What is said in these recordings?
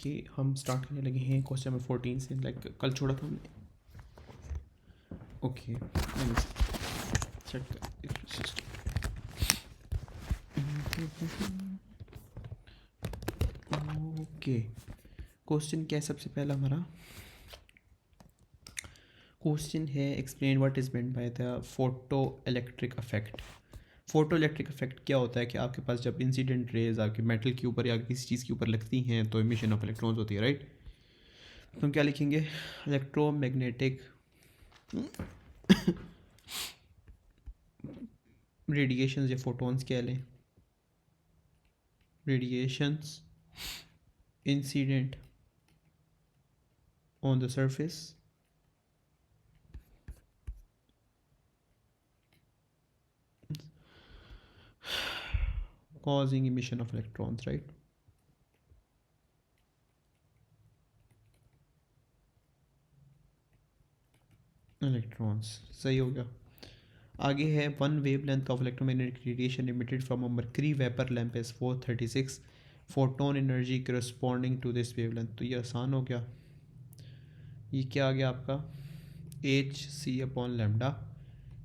कि हम स्टार्ट करने लगे हैं क्वेश्चन नंबर 14 से, लाइक कल छोड़ा था हमने। Okay check. ओके, क्वेश्चन क्या है? सबसे पहला हमारा क्वेश्चन है explain what is meant by the photo electric effect. Photo electric effect क्या होता है कि आपके पास जब इंसिडेंट रेज आपके मेटल के ऊपर या किसी चीज़ के ऊपर लगती हैं तो इमिशन ऑफ इलेक्ट्रॉन्स होती है, राइट? तो हम क्या लिखेंगे? इलेक्ट्रोमैग्नेटिक रेडिएशंस या फोटॉन्स कह लें, radiations incident on the surface causing emission of electrons, right? Electrons, सही हो गया। आगे है one wave length of electromagnetic radiation emitted from a mercury vapour lamp is 436 photon energy corresponding to this wave length. तो ये आसान हो गया। ये क्या आ गया आपका? H C upon lambda.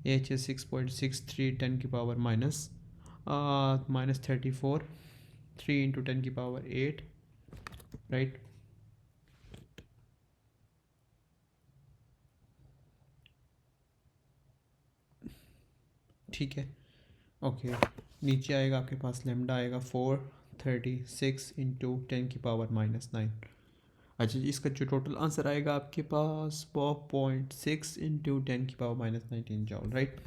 H is 6.63 10 की पावर माइनस 34 3 इंटू 10 की पावर 8, राइट? ठीक है, ओके। नीचे आएगा आपके पास लेमडा आएगा 436 इंटू 10 की पावर -9। अच्छा जी, इसका जो टोटल आंसर आएगा आपके पास 4.6 इंटू 10 की पावर -19 जॉल, राइट?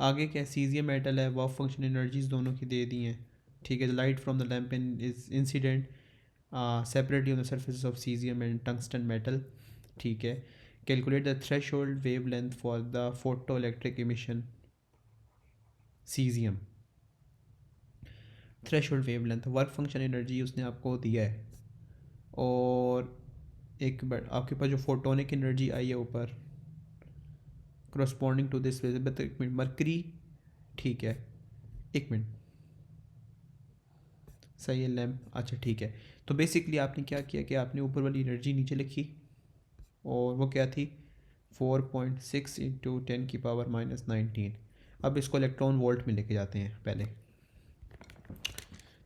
आगे क्या सीजियम मेटल है, वर्क फंक्शन एनर्जीज दोनों की दे दी हैं, ठीक है। Light from the lamp is incident separately on the surface of caesium and tungsten metal, ठीक है। Calculate the threshold wave length for the photo electric emission caesium. Threshold wave length, work function energy उसने आपको दिया है, और एक बार आपके पास जो फोटोनिक एनर्जी आई है ऊपर करस्पॉन्डिंग टू दिस, एक मिनट, मरकरी, ठीक है, एक मिनट, सही है लैम्प, अच्छा ठीक है। तो बेसिकली आपने क्या किया कि आपने ऊपर वाली एनर्जी नीचे लिखी, और वो क्या थी? 4.6 इंटू 10 की पावर -19। अब इसको इलेक्ट्रॉन वोल्ट में लेके जाते हैं पहले,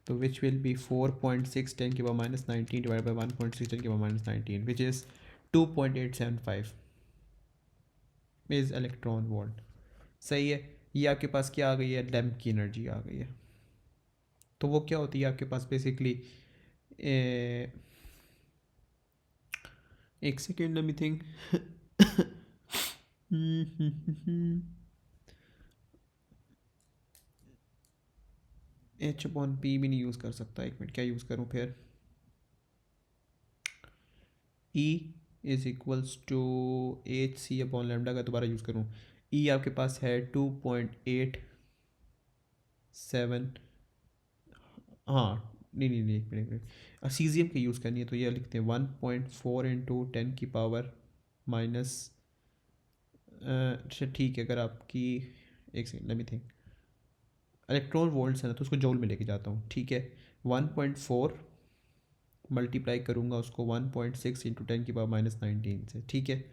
तो विच विल बी 4.6 10 की पावर -19 डिवाइड बाई 1.6 10 की power -19 which is 2.875 is electron volt. सही है। ये आपके पास क्या आ गई है? लैम्प की एनर्जी आ गई है। तो वो क्या होती है आपके पास बेसिकली? एक second, let me think. H/P भी नहीं यूज़ कर सकता, एक मिनट, क्या यूज़ करूँ फिर? E is equals to H C upon lambda का दोबारा यूज़ करूँ। E आपके पास है 2.87, हाँ नहीं नहीं नहीं, एक मिनट, सीजियम की यूज़ करनी है तो ये लिखते हैं 1.4 इंटू 10 की पावर माइनस, अच्छा ठीक है, अगर आपकी, एक second let me think, electron volts है ना तो उसको जूल में लेके जाता हूँ, ठीक है। 1.4 मल्टीप्लाई करूँगा उसको 1.6 इंटू 10 की पावर -19 से, ठीक है।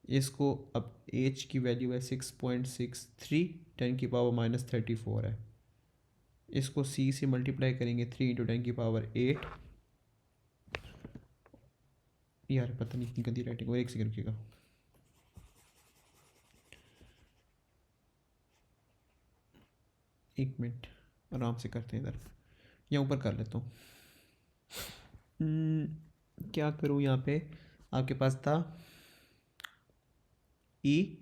इसको अब एच की वैल्यू है 6.63 10 की पावर -34 है। इसको सी से मल्टीप्लाई करेंगे 3 इंटू 10 की पावर 8। यार पता नहीं इतनी गंदी राइटिंग, और एक सेकंड रुकिएगा। एक मिनट, आराम से करते हैं इधर, या ऊपर कर लेता हूँ। क्या करूँ यहाँ पे? आपके पास था ई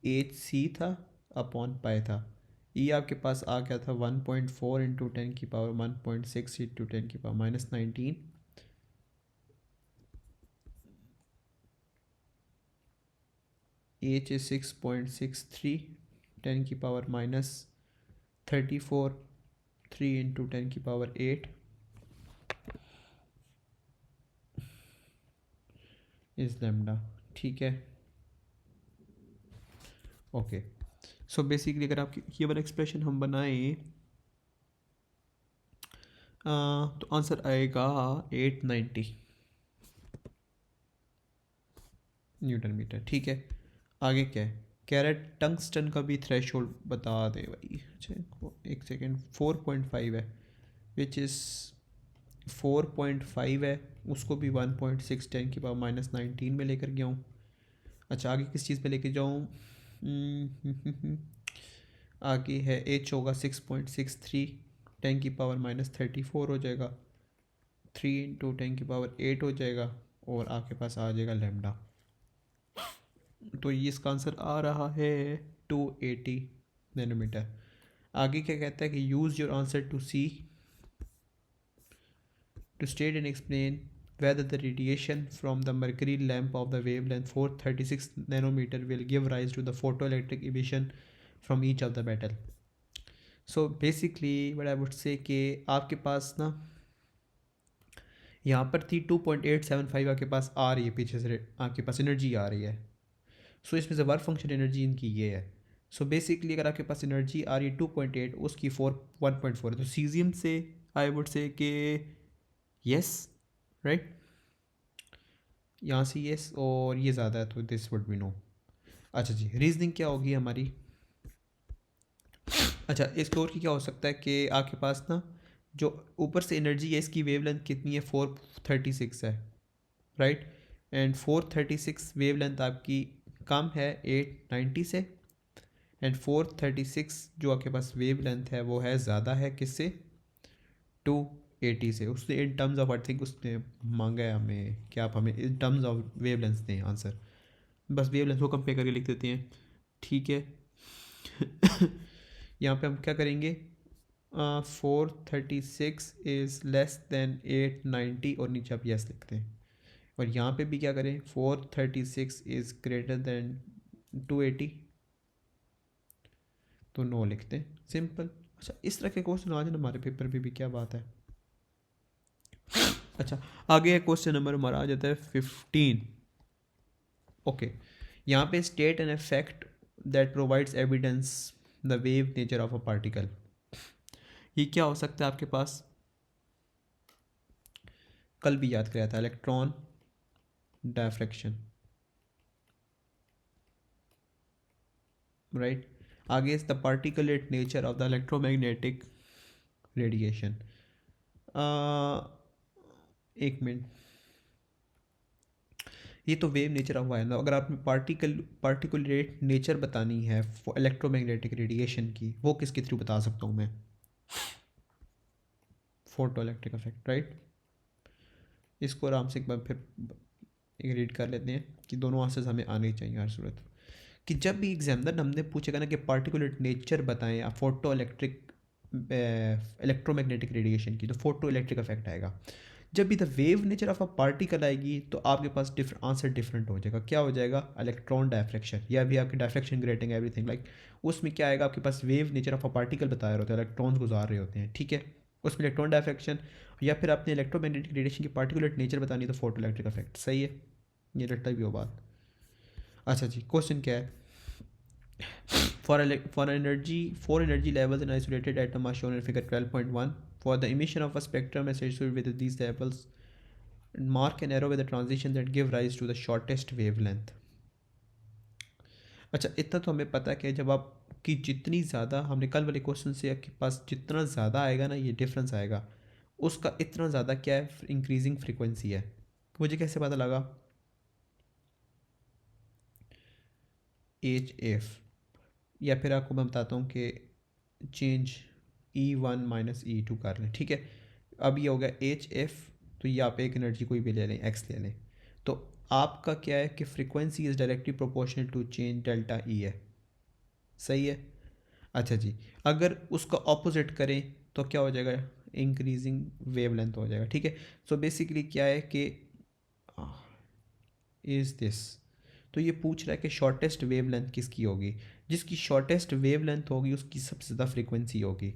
एच सी था अपॉन पाई था। ई आपके पास आ गया था 1.4 इंटू 10 की पावर 1.6 इंटू 10 की पावर -19। एच इज 6.63 10 की पावर -34 3 इंटू 10 की पावर 8 इज लेमडा, ठीक है। ओके, सो बेसिकली अगर आप ये वाला एक्सप्रेशन हम बनाएं, तो आंसर आएगा 890 न्यूटन मीटर। ठीक है, आगे क्या है, कह रहा है टंगस्टन का भी थ्रेशोल्ड बता दे भाई। अच्छा एक सेकेंड, 4.5 है, विच इज़ 4.5 है, उसको भी 1.6 10 की पावर -19 में लेकर गया हूँ। अच्छा आगे किस चीज़ पे लेके जाऊँ, आगे है एच होगा 6.63 10 की पावर -34 हो जाएगा, 3 × 10 की पावर 8 हो जाएगा, और आपके पास आ जाएगा लेमडा। तो ये इसका आंसर आ रहा है 280 नैनोमीटर। आगे क्या कहता है कि use your answer to C to state and explain whether the radiation from the mercury lamp of the wavelength 436 nanometer will give rise to the photoelectric emission from each of the metal. So basically what I would say कि आपके पास ना यहाँ पर थी 2.875 आपके पास आ रही है, पीछे से आपके पास एनर्जी आ रही है। सो इसमें से वर्क फंक्शन एनर्जी इनकी ये है। सो बेसिकली अगर आपके पास एनर्जी आ रही है 2.8, उसकी 1.4 है, तो सीजियम से आई वुड से कि यस, राइट, यहाँ से यस, और ये ज़्यादा है तो दिस वुड बी नो। अच्छा जी, रीजनिंग क्या होगी हमारी। अच्छा इसके और की क्या हो सकता है कि आपके पास ना जो ऊपर से एनर्जी है इसकी वेवलेंथ कितनी है, 436 है, राइट, एंड 436 वेवलेंथ आपकी कम है 890 से, एंड 436 जो आपके पास वेवलेंथ है वो है ज़्यादा है किससे, 280 से। उसने in terms of I think उसने मांगा है हमें कि आप हमें इन टर्म्स ऑफ वेवलेंथ दें आंसर, बस वेवलेंथ को कंपेयर करके लिख देते हैं। ठीक है यहाँ पे हम क्या करेंगे, 436 इज़ लेस देन 890 और नीचे आप यस लिखते हैं, और यहाँ पे भी क्या करें, 436 इज़ ग्रेटर देन 280 तो नो लिखते हैं, सिंपल। अच्छा इस तरह के क्वेश्चन आ जाए हमारे पेपर पे भी, क्या बात है। अच्छा आगे क्वेश्चन नंबर हमारा आ जाता है 15। ओके, यहाँ पे state an effect that provides evidence the wave nature of a particle. ये क्या हो सकता है आपके पास, कल भी याद कराया था, इलेक्ट्रॉन डायफ्रैक्शन, राइट। आगे is the particulate nature of the electromagnetic radiation. एक मिनट, ये तो वेव नेचर ऑफ वायर, अगर आपने पार्टिकुलेट नेचर बतानी है इलेक्ट्रोमैग्नेटिक रेडिएशन की, वो किसके थ्रू बता सकता हूँ मैं, फोटो इलेक्ट्रिक इफेक्ट, राइट। इसको आराम से एक बार फिर एक रीड कर लेते हैं कि दोनों आंसर्स हमें आने चाहिए हर सूरत, कि जब भी एग्जामिनर हमने पूछेगा ना कि पार्टिकुलेट नेचर बताएं आप फोटो इलेक्ट्रिक इलेक्ट्रोमैग्नेटिक रेडिएशन की, तो फोटो इलेक्ट्रिक इफेक्ट आएगा। जब भी the wave nature of a particle आएगी तो आपके पास आंसर डिफरेंट हो जाएगा, क्या हो जाएगा, इलेक्ट्रॉन डायफ्रैक्शन, या भी आपकी डायफ्रैक्शन ग्रेटिंग एवरीथिंग लाइक, उसमें क्या आएगा, आपके पास wave nature of a particle बता रहे होते हैं, इलेक्ट्रॉन्स गुजार रहे होते हैं, ठीक है, उसमें इलेक्ट्रॉन डायफ्रैक्शन, या फिर आपने इलेक्ट्रोमैग्नेटिक रेडिएशन की पार्टिकुलर नेचर बतानी है तो फोटो इलेक्ट्रिक इफेक्ट, सही है, ये रटता भी हो बात। अच्छा जी, क्वेश्चन क्या है, for energy levels in isolated atom are shown in figure 12.1. For the emission of a spectrum associated with these levels, mark an arrow with the transition that give rise to the shortest wavelength. अच्छा इतना तो हमें पता है कि जब आपकी जितनी ज़्यादा, हमने कल वाले क्वेश्चन से आपके पास जितना ज़्यादा आएगा ना ये डिफरेंस आएगा, उसका इतना ज़्यादा क्या है, इंक्रीजिंग फ्रीक्वेंसी है। मुझे कैसे पता लगा, एच एफ, या फिर आपको मैं बताता हूँ कि चेंज E1 - E2 कर लें, ठीक है। अब ये हो गया एच एफ, तो ये आप एक एनर्जी कोई भी ले लें, एक्स ले लें, तो आपका क्या है कि frequency is directly proportional to change delta E है, सही है। अच्छा जी, अगर उसका ऑपोजिट करें तो क्या हो जाएगा, इंक्रीजिंग वेवलेंथ हो जाएगा, ठीक है। सो बेसिकली क्या है कि इज़ दिस, तो ये पूछ रहा है कि शॉर्टेस्ट वेवलेंथ किसकी होगी, जिसकी शॉर्टेस्ट वेवलेंथ होगी उसकी सबसे ज़्यादा फ्रीक्वेंसी होगी।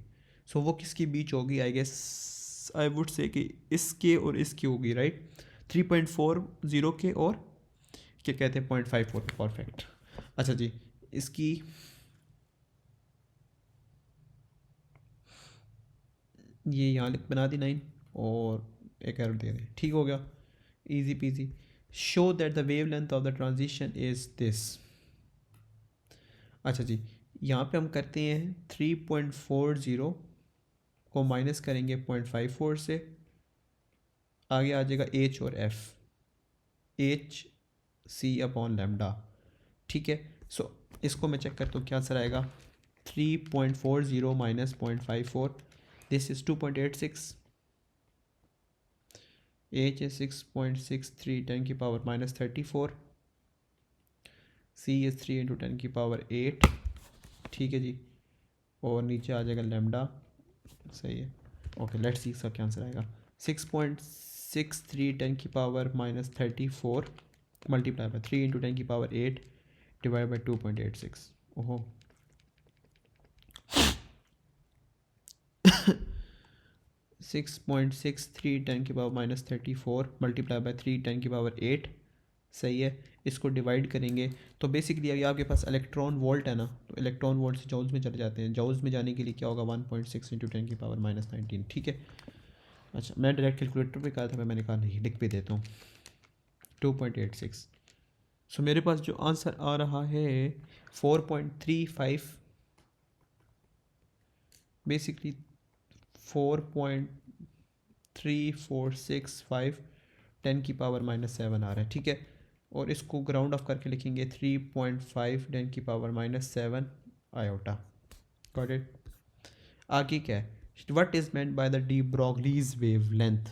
सो वो किसके बीच होगी, I guess I would say कि इसके और इसकी होगी, राइट, 3.40 के और क्या कहते हैं 0.54 के, परफेक्ट। अच्छा जी, इसकी ये यहाँ लिख बना दी 9 और एक एरर दे दें, ठीक हो गया, easy PG. Show that the wave length of the transition is this. अच्छा जी, यहाँ पे हम करते हैं 3.40 को माइनस करेंगे 0.54 से, आगे आ जाएगा एच और F, H C upon lambda, ठीक है। सो इसको मैं चेक करता हूँ क्या आंसर आएगा। 3.40 minus 0.54, this is 2.86, H is 6.63 10 की power minus 34, C is 3 into 10 की पावर 8, ठीक है जी, और नीचे आ जाएगा लेमडा, सही है। ओके लेट्स सी इसका क्या आंसर आएगा। 6.63 10 की power minus 34 multiply by 3 into 10 की पावर 8 डिवाइड बाई 2.86। ओहो 6.63 10 की पावर माइनस 34 मल्टीप्लाई बाय 3 10 की पावर 8, सही है। इसको डिवाइड करेंगे तो बेसिकली अगर आपके पास इलेक्ट्रॉन वोल्ट है ना, तो इलेक्ट्रॉन वोल्ट से जॉल्स में चले जाते हैं, जॉल्स में जाने के लिए क्या होगा 1.6 इंटू 10 की पावर माइनस 19, ठीक है। अच्छा मैं डायरेक्ट कैलकुलेटर पे कहा था, मैंने कहा नहीं लिख भी देता हूँ 2.86। सो मेरे पास जो आंसर आ रहा है 4.35, बेसिकली 4.3465 10 की पावर माइनस 7 आ रहा है, ठीक है। और इसको ग्राउंड ऑफ करके लिखेंगे 3.5 10 की power minus 7 iota, got it. आगे क्या है, what is meant by the D Broglie's wave length.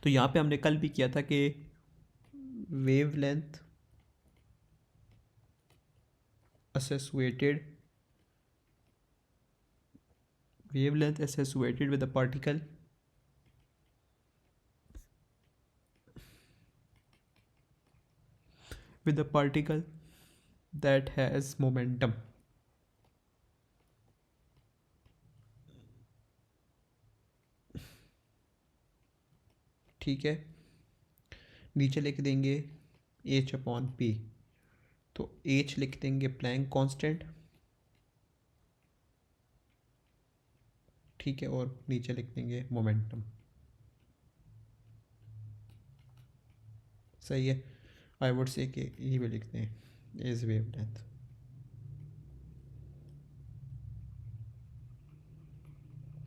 तो यहाँ पे हमने कल भी किया था कि wave length associated wavelength associated with a particle that has momentum, ठीक है। नीचे लिख देंगे एच अपॉन पी, तो एच लिख देंगे प्लैंक कांस्टेंट, ठीक है, और नीचे लिख देंगे मोमेंटम, सही है। आई वुड से कि ये भी लिखते हैं इज वेव लेंथ,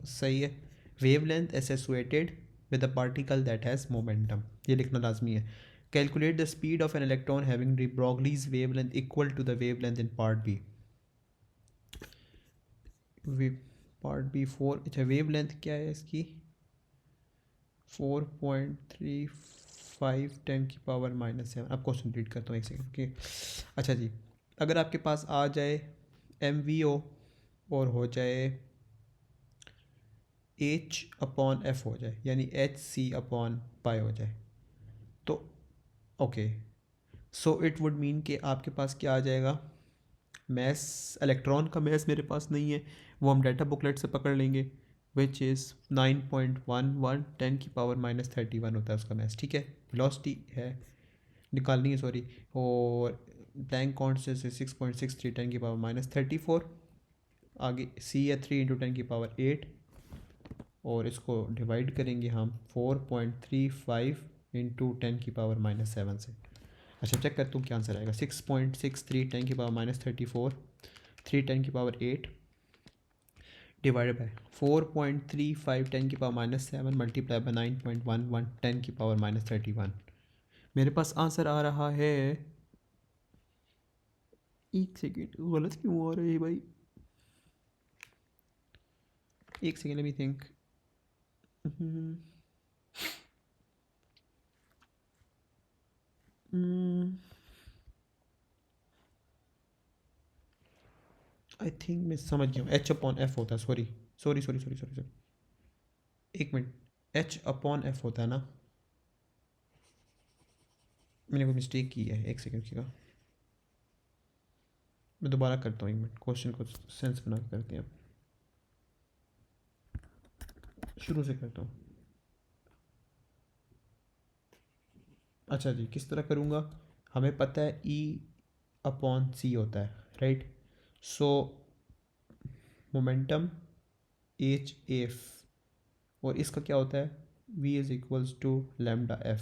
सही है। Wave length associated with a particle that has momentum, ये लिखना लाजमी है। Calculate the speed of an electron having de Broglie's wave length equal to the wave length in part B. Part B 4, अच्छा wave length क्या है इसकी 4.35 10 की power minus 7। अब क्वेश्चन रीड करता हूँ एक सेकंड के। अच्छा जी, अगर आपके पास आ जाए एम वी ओ और हो जाए एच अपॉन एफ हो जाए, यानी एच सी अपॉन पाई हो जाए, तो okay, so it would mean कि आपके पास क्या आ जाएगा, मैस इलेक्ट्रॉन का मैस मेरे पास नहीं है, वो हम डाटा बुकलेट से पकड़ लेंगे, विच इज़ 9.11 10 की पावर माइनस 31 होता है उसका मैस, ठीक है। वेलोसिटी है निकालनी है सॉरी, और प्लैंक कांस्टेंट से 6.63 10 की पावर माइनस 34, आगे सी है 3 इंटू 10 की पावर 8, और इसको डिवाइड करेंगे हम 4.35 इंटू 10 की पावर माइनस 7 से। अच्छा चेक करता हूँ क्या आंसर आएगा। 6.63 10 की पावर माइनस 34, 3 10 की पावर 8 डिवाइडेड बाय 4.35 10 की पावर माइनस 7 मल्टीप्लाई बाय 9.11 10 की पावर माइनस 31। मेरे पास आंसर आ रहा है, एक सेकेंड गलत क्यों आ रहा है भाई, एक second let me think. I think मैं समझ गया हूँ, एच अपॉन एफ होता है, sorry sorry sorry sorry sorry sorry, एक मिनट, एच अपॉन एफ होता है ना, मैंने कोई मिस्टेक की है, एक सेकेंड की, मैं दोबारा करता हूँ, एक मिनट, क्वेश्चन को सेंस बना के करते हैं, शुरू से करता हूँ। अच्छा जी, किस तरह करूँगा, हमें पता है ई अपॉन सी होता है, right. So momentum h f, और इसका क्या होता है, v is equals to lambda f.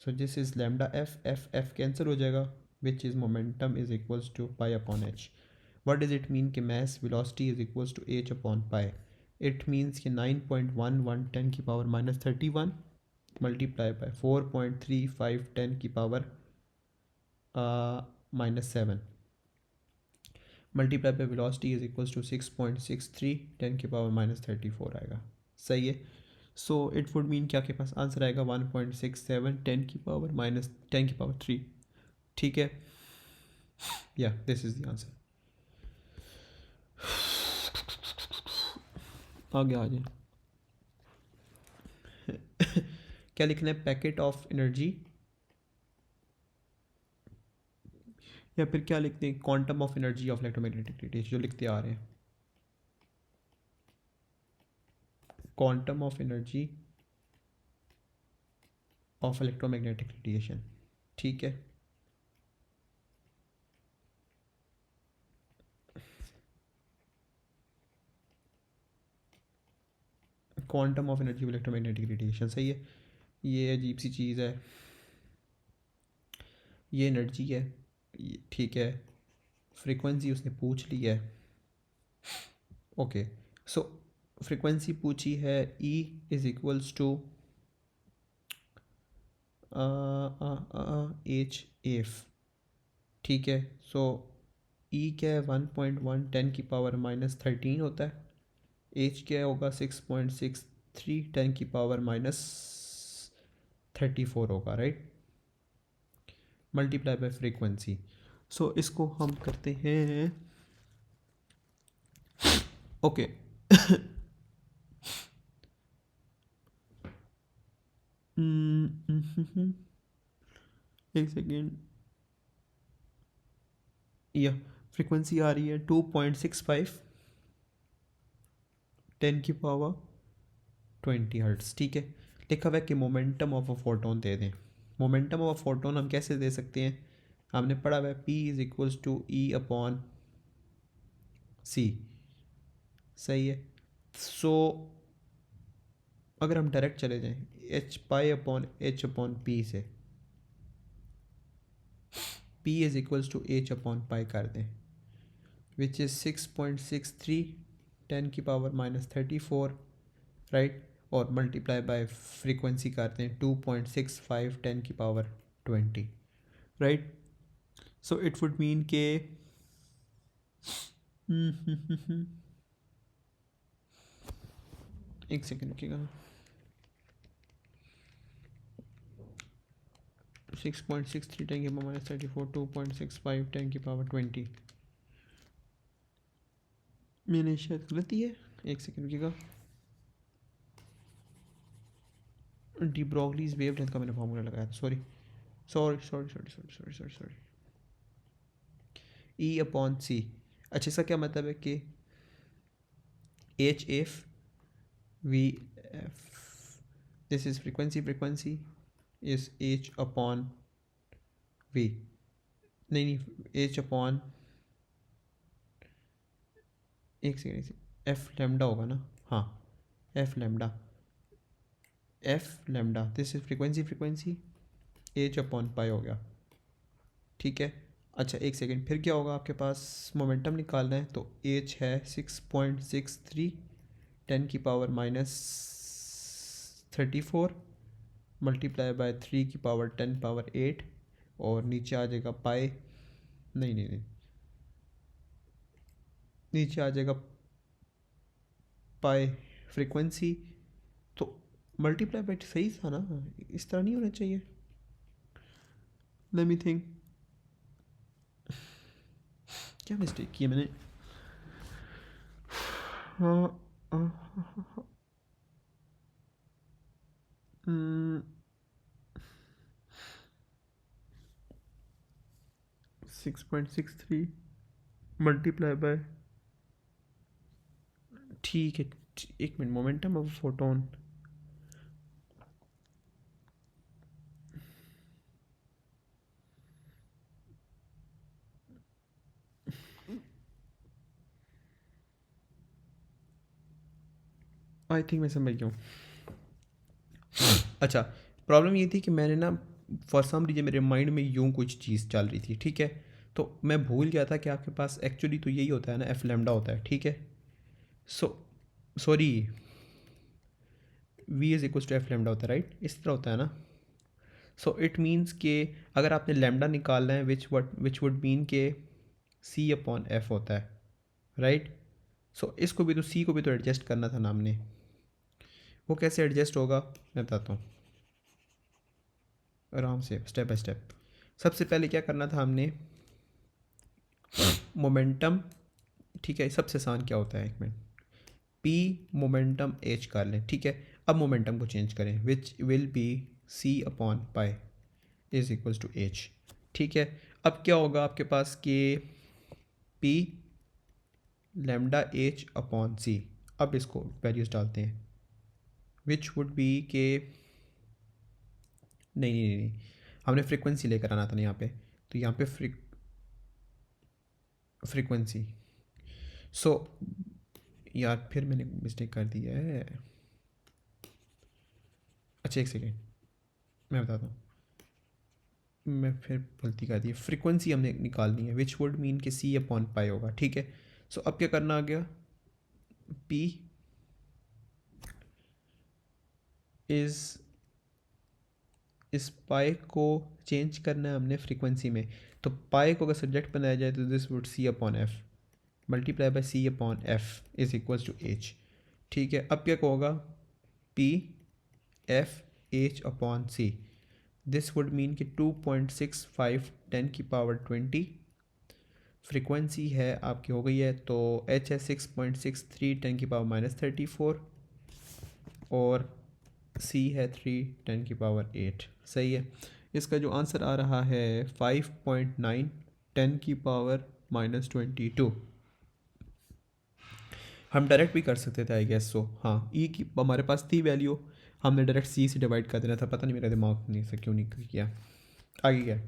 So this is lambda f, f f cancel हो जाएगा, which is momentum is equals to pi upon h. What does it mean कि mass velocity is equals to h upon pi. It means कि 9.11 10 की power minus 31 multiply by 4.35 10 की power minus 7 multiply by velocity is equals to 6.63 10 की power minus 34 आएगा. सही है. सो it would mean कि आपके पास आंसर आएगा 1.67 10 की पावर माइनस 10 की पावर 3. ठीक है, या दिस इज द आंसर. आगे आ जाए. क्या लिखना है, पैकेट ऑफ एनर्जी, या फिर क्या लिखते हैं, quantum of energy of electromagnetic radiation, जो लिखते आ रहे हैं, quantum of energy of electromagnetic radiation. ठीक है, quantum of energy of electromagnetic radiation. सही है. ये अजीब सी चीज़ है, ये एनर्जी है, ठीक है, फ्रीक्वेंसी उसने पूछ ली है. ओके, सो फ्रीक्वेंसी पूछी है, e is equals to H f. ठीक है, सो ई क्या है, 1.1 10 की पावर माइनस 13 होता है. एच क्या होगा, 6.63 10 की पावर माइनस 34 होगा, राइट, मल्टीप्लाई बाय फ्रीक्वेंसी. सो इसको हम करते हैं. ओके एक सेकेंड, या फ्रीक्वेंसी आ रही है 2.65 10 की पावर 20 हर्ट्स. ठीक है, लिखा हुआ है कि मोमेंटम ऑफ अ फोटोन दे दें. मोमेंटम ऑफ अ फोटोन हम कैसे दे सकते हैं, हमने पढ़ा हुआ है p is equals to e upon c. सही है. सो अगर हम डायरेक्ट चले जाएं h pi upon H upon p से, p is equals to h upon pi कर दें, विच इज़ 6.63 10 की पावर माइनस 34, राइट, और मल्टीप्लाई बाय फ्रीक्वेंसी करते हैं 2.65 10 की power 20, right. So it would mean के एक सेकेंड रुकिएगा, 6.63 10 की पावर माइनस 34, 2.65 10 की पावर 20. मैंने शायद गलती है, एक सेकेंड रुकिएगा. डी ब्रॉगलीज वेवलेंथ का मैंने फॉर्मूला लगाया था, sorry sorry sorry sorry sorry sorry sorry sorry. E upon c. अच्छा, इसका क्या मतलब है कि h f v f, this is frequency is h upon v. नहीं नहीं, एच अपॉन, एक सेकेंड, एफ लेमडा होगा ना, हाँ, f lambda, f lambda, this is frequency h upon pi हो गया. ठीक है. अच्छा एक सेकेंड, फिर क्या होगा, आपके पास मोमेंटम निकालना है तो एच है 6.63 10 की पावर माइनस 34 मल्टीप्लाई बाय 3 की पावर 10 पावर 8, और नीचे आ जाएगा पाई, नहीं नहीं नहीं, नीचे आ जाएगा पाई फ्रीक्वेंसी. तो मल्टीप्लाई बाय सही था ना, इस तरह नहीं होना चाहिए. लेट मी थिंक, क्या मिस्टेक की है मैंने. हाँ 6.63 मल्टीप्लाई बाय, ठीक है, एक minute, momentum of photon, I think मैं समझ गया हूँ। अच्छा, प्रॉब्लम ये थी कि मैंने ना फॉर सम रीजन मेरे माइंड में यूं कुछ चीज़ चल रही थी, ठीक है। तो मैं भूल गया था कि आपके पास एक्चुअली तो यही होता है ना, एफ लेमडा होता है, ठीक है। So sorry, V is equal to F lambda होता है, राइट, इस तरह होता है ना। सो इट मीन्स कि अगर आपने लेमडा निकालना है विच वुड मीन के सी अपॉन एफ होता है, राइट। सो इसको भी तो, सी को भी तो एडजस्ट करना था ना हमने। वो कैसे एडजस्ट होगा मैं बताता हूँ आराम से, स्टेप बाय स्टेप। सबसे पहले क्या करना था हमने, मोमेंटम, ठीक है, सबसे आसान क्या होता है, एक मिनट, पी मोमेंटम एच कर लें, ठीक है। अब मोमेंटम को चेंज करें, which will be C upon pi is equals to H, ठीक है। अब क्या होगा आपके पास कि P lambda H upon C. अब इसको वैल्यूज डालते हैं, विच वुड बी के, नहीं, हमने फ्रीक्वेंसी लेकर आना था ना यहाँ पे, तो यहाँ पे फ्रीक्वेंसी। सो यार फिर मैंने मिस्टेक कर दी है। अच्छा एक सेकेंड, मैं बताता हूँ, मैं फिर गलती कर दी। फ्रीक्वेंसी हमने निकालनी है, विच वुड मीन कि सी अपॉन पाई होगा, ठीक है। सो अब क्या करना आ गया, पी इज़, इस पाई को चेंज करना है हमने फ्रीक्वेंसी में। तो पाई को अगर सब्जेक्ट बनाया जाए तो this would C upon F multiply by C upon F is equals to H, ठीक है। अब क्या होगा, P F H upon C, this would mean कि 2.65 10⁻20 फ्रीक्वेंसी है आपकी हो गई है। तो एच है 6.63 10⁻34 और सी है 3 10⁸ सही है। इसका जो आंसर आ रहा है 5.9 10⁻22। हम डायरेक्ट भी कर सकते थे आई गेस। सो हाँ, ई की हमारे पास थी वैल्यू, हमने डायरेक्ट सी से डिवाइड कर देना था, पता नहीं मेरा दिमाग नहीं से क्यों नहीं किया। आगे क्या,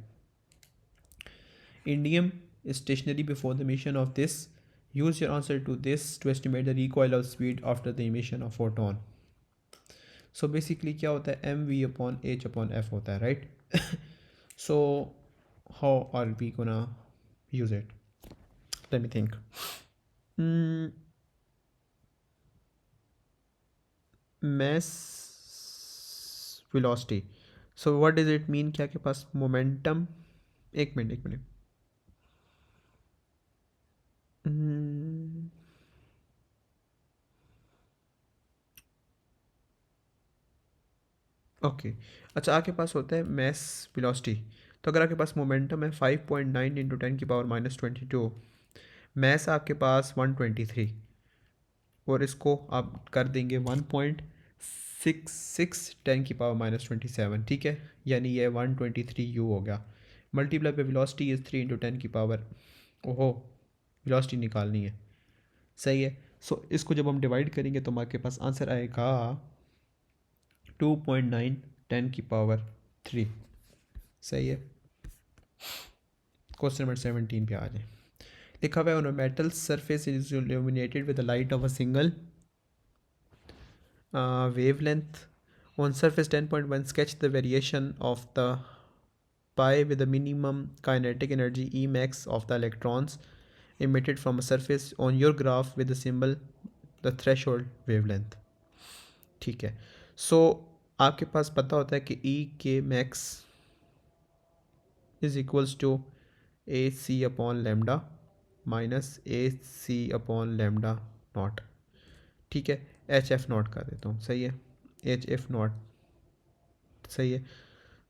indium stationary before the emission of this, use your answer to this to estimate the recoil of speed after the emission of photon। So basically क्या होता है, M V upon H upon F होता है, right. So how are we gonna use it, let me think. mass velocity, so what does it mean कि आपके पास momentum, एक minute, okay. अच्छा, आपके पास होता है मैस वेलोसिटी। तो अगर आपके पास मोमेंटम है 5.9 इंटू 10⁻22, मैस आपके पास 123, और इसको आप कर देंगे 1.66 10⁻27, ठीक है। यानी ये 123 u हो गया, मल्टीप्लाई पे वेलोसिटी इज़ 3 इंटू 10 ओहो, वेलोसिटी निकालनी है, सही है। सो इसको जब हम डिवाइड करेंगे तो हमारे पास आंसर आएगा 2.9 10⁻3, सही है। क्वेश्चन नंबर 17 पे आ जाए, लिखा हुआ है on metal surface is illuminated with the light of a single wavelength on surface 10.1 sketch the variation of the pi with the minimum kinetic energy E max of the electrons emitted from a surface on your graph with the symbol the threshold wavelength, ठीक है। सो आपके पास पता होता है कि E के max is equals to A C upon lambda minus A C upon lambda naught, ठीक है। एच एफ नॉट कर देता हूँ, सही है, एच एफ नॉट, सही है।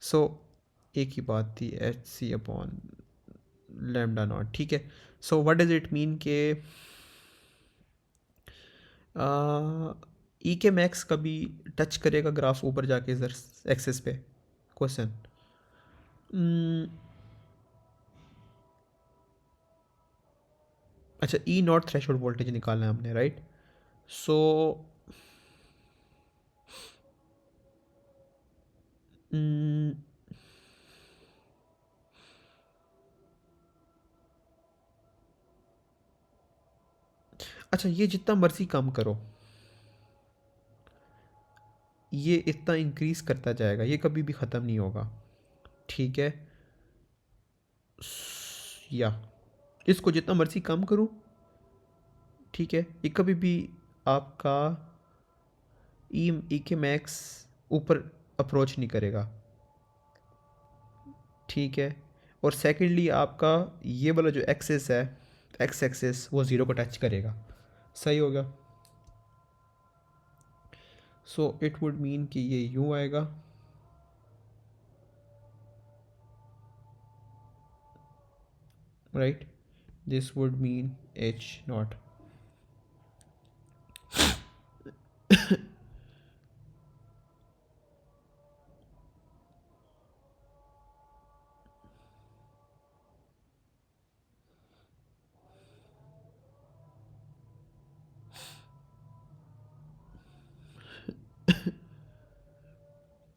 सो एक ही बात थी, H C upon lambda naught, ठीक है। So what does it mean के ई के मैक्स कभी टच करेगा ग्राफ ऊपर जाके इधर एक्सेस पे, क्वेश्चन। अच्छा, ई नॉट थ्रेशोल्ड वोल्टेज निकालना है हमने, राइट। सो अच्छा, ये जितना मर्जी कम करो, ये इतना इंक्रीज़ करता जाएगा, ये कभी भी ख़त्म नहीं होगा, ठीक है। या इसको जितना मर्ज़ी कम करूँ, ठीक है, ये कभी भी आपका ई के मैक्स ऊपर अप्रोच नहीं करेगा, ठीक है। और सेकेंडली आपका ये वाला जो एक्सेस है, एक्स एक्सेस, वो ज़ीरो को टच करेगा, सही होगा। सो इट वुड मीन कि ये यूँ आएगा, right, this would mean h naught.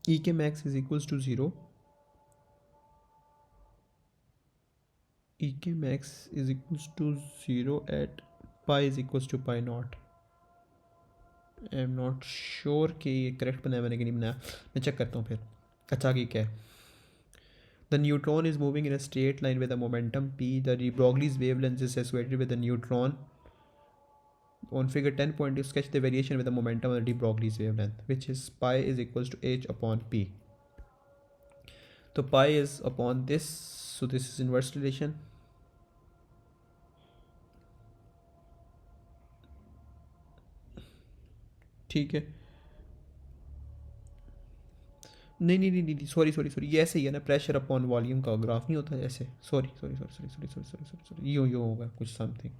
E के max is equals to zero, e के max is equals to zero at pi is equals to pi naught. I am not sure कि ये correct बनाया मैंने कि नहीं बनाया, मैं चेक करता हूँ फिर। अच्छा आगे क्या है, the neutron is moving in a straight line with a momentum P, the de Broglie's wavelength is associated with the neutron. On figure 10.2 sketch the variation with the momentum of the de Broglie's wavelength, which is pi is equals to h upon p. So pi is upon this, so this is inverse relation, ठीक है। नहीं नहीं नहीं नहीं, sorry sorry sorry, ये ऐसे ही है ना, प्रेशर अपॉन वॉल्यूम का ग्राफ नहीं होता जैसे, sorry sorry sorry sorry sorry sorry sorry sorry sorry, यूँ होगा कुछ समथिंग।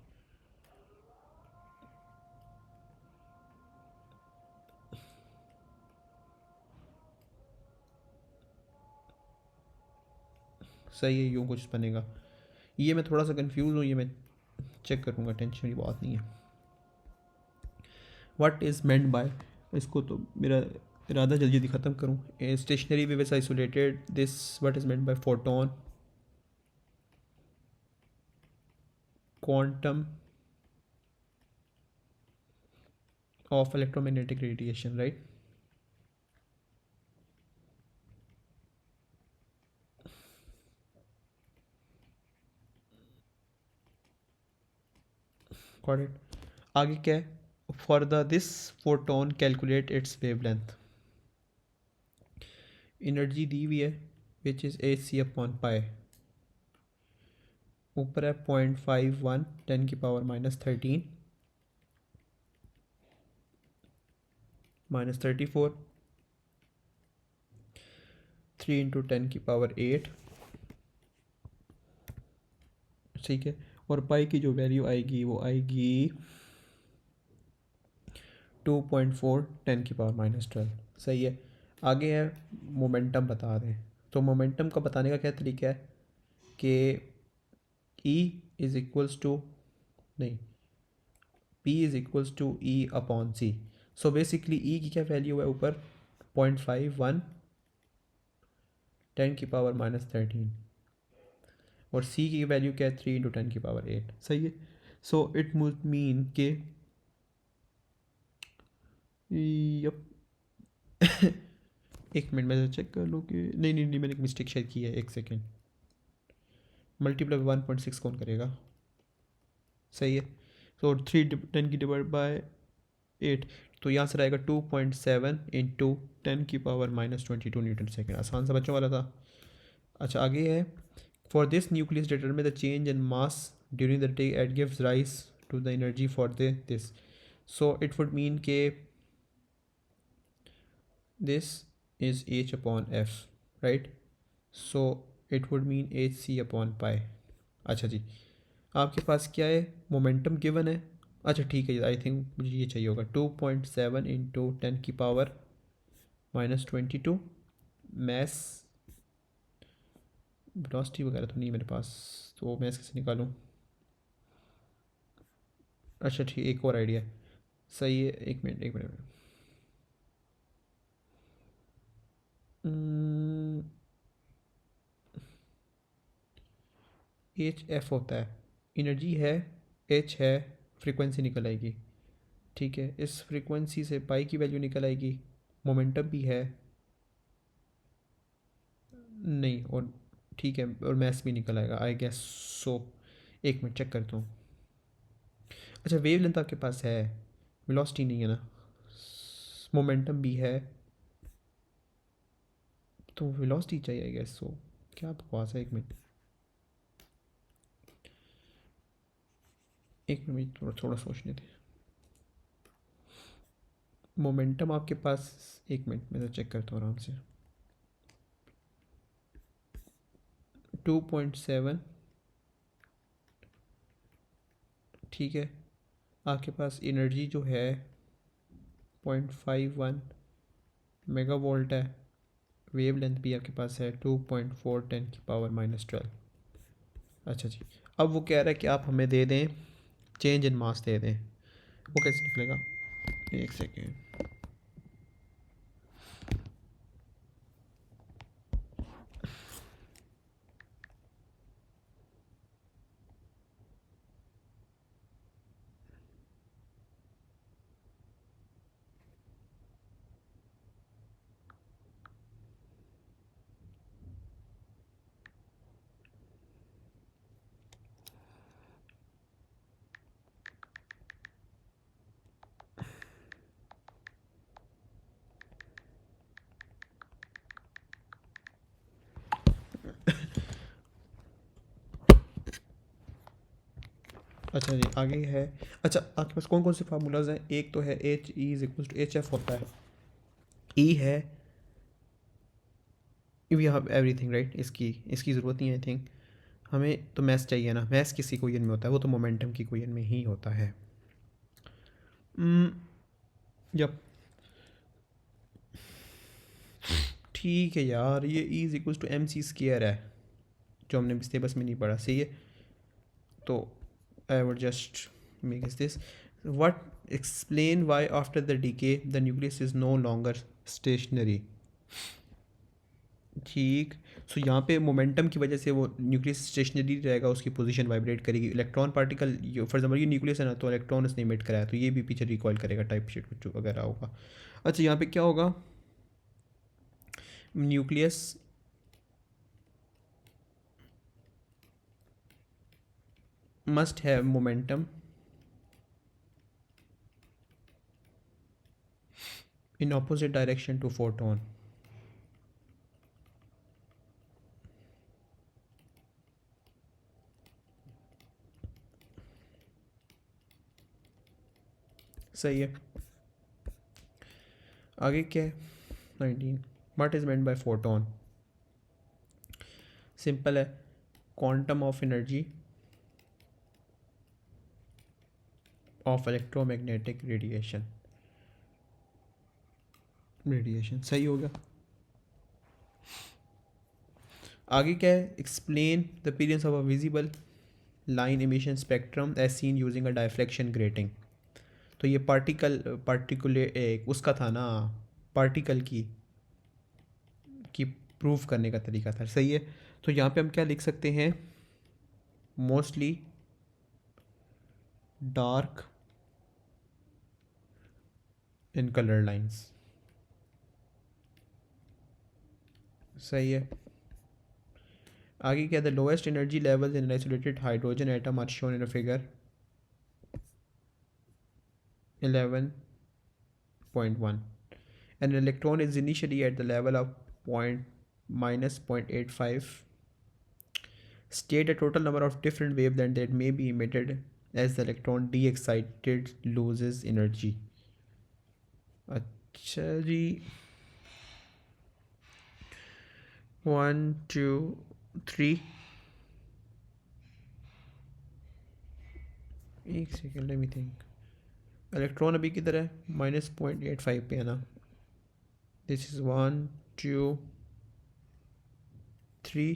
सही है, यूँ कुछ बनेगा। ये मैं थोड़ा सा कंफ्यूज हूँ, ये मैं चेक करूँगा, टेंशन की बात नहीं है। व्हाट इज़ मेंट बाय, इसको तो मेरा इरादा जल्दी जल्दी ख़त्म करूँ। Stationary wave is isolated, this what is meant by photon, quantum of electromagnetic radiation, right? Got it. आगे क्या है, for the this photon calculate its wavelength, energy दी हुई है which is ac upon pi, ऊपर है 0.51 10 की पावर -13 -34 3 इंटू 10 की power 8, ठीक है। और पाई की जो वैल्यू आएगी वो आएगी 2.4 10 की पावर -12, सही है। आगे है मोमेंटम बता दें, तो मोमेंटम का बताने का क्या तरीका है कि E इज इक्वल्स टू, नहीं, P is equals to E upon C। So basically E की क्या वैल्यू है ऊपर, 0.51 10 की पावर -13, और C की वैल्यू क्या है, 3 इंटू 10 की पावर 8, सही है। सो इट मुड मीन के यप एक मिनट में चेक कर लो कि नहीं नहीं नहीं, मैंने एक मिस्टेक शायद की है, एक सेकेंड। मल्टीप्लाई 1.6 कौन करेगा, सही है। तो 3 10 की डिवाइड बाय 8, तो यहाँ से रहेगा 2.7 इंटू 10 की पावर -22 न्यूटन सेकेंड, आसान सा बच्चों वाला था। अच्छा आगे है, for this nucleus determine the change in mass during the day at gives rise to the energy for the this, so it would mean के this is h upon f, right? So it would mean hc upon pi। अच्छा जी, आपके पास क्या है, momentum given है। अच्छा ठीक है, आई थिंक मुझे ये चाहिए होगा 2.7 इंटू 10 की पावर -22, मैस वेलोसिटी वगैरह तो नहीं मेरे पास, तो मैस कैसे निकालूँ। अच्छा ठीक, एक और आइडिया, सही है, एक मिनट एक मिनट, एच एफ होता है, एनर्जी है, एच है, फ्रीक्वेंसी निकल आएगी, ठीक है। इस फ्रीक्वेंसी से पाई की वैल्यू निकल आएगी, मोमेंटम भी है, नहीं, और ठीक है, और मैस भी निकल आएगा आई गेस सो। एक मिनट चेक करता हूँ। अच्छा, वेव लेंथ आपके पास है, वेलोसिटी नहीं है ना, मोमेंटम भी है, तो वेलोसिटी चाहिए आई गेस सो। क्या बकवास है, एक मिनट, एक मिनट थोड़ा थोड़ा सोचने थे। मोमेंटम आपके पास, एक मिनट मैं तो चेक करता हूँ आराम से। 2.7, ठीक है। आपके पास एनर्जी जो है 0.51 मेगा वोल्ट है। वेव लेंथ भी आपके पास है 2.4 10⁻⁻12। अच्छा जी, अब वो कह रहा है कि आप हमें दे दें, चेंज इन मास दे दें। वो कैसे निकलेगा, एक सेकेंड। अच्छा जी, आगे है। अच्छा, आपके पास कौन कौन से फार्मूलाज हैं? एक तो है H E is equal to H F होता है, ई है, वी हैव एवरीथिंग राइट, इसकी इसकी ज़रूरत नहीं है आई थिंक। हमें तो मैथ्स चाहिए ना, मैथ्स किसी क्वेश्चन में होता है, वो तो मोमेंटम की क्वेश्चन में ही होता है। जब ठीक है यार, ये E is equal to M C square है, जो हमने सिलेबस में नहीं पढ़ा, सही है। तो I would just make is this, what explain why after the decay the nucleus is no longer stationary. ठीक, सो यहाँ पे मोमेंटम की वजह से वो न्यूक्लियस स्टेशनरी रहेगा, उसकी पोजीशन वाइब्रेट करेगी। इलेक्ट्रॉन पार्टिकल, फॉर एग्जाम्पल ये न्यूक्लियस है ना, तो इलेक्ट्रॉन उसने इमिट कराया, तो ये भी पीछे रिकॉइल करेगा, टाइप शीट कुछ वगैरह होगा। अच्छा, यहाँ पे क्या होगा, nucleus must have momentum in opposite direction to photon. सही है। आगे क्या है, 19, what is meant by photon. Simple है, quantum of energy of electromagnetic radiation. Radiation सही हो गया। आगे क्या है, explain the appearance of a visible line emission spectrum as seen using a diffraction grating. तो ये पार्टिकुलर एक उसका था ना, पार्टिकल की प्रूफ करने का तरीका था, सही है। तो यहाँ पे हम क्या लिख सकते हैं, mostly dark in colour lines, सही है। आगे क्या, the lowest energy level in isolated hydrogen atom are shown in a figure 11.1 and an electron is initially at the level of point minus 0.85. State a total number of different wavelengths that may be emitted as the electron de-excited loses energy. अच्छा जी, 1 2 3, एक second let me think. Electron अभी किधर है, -0.85 पे है ना। This is 1 2 3,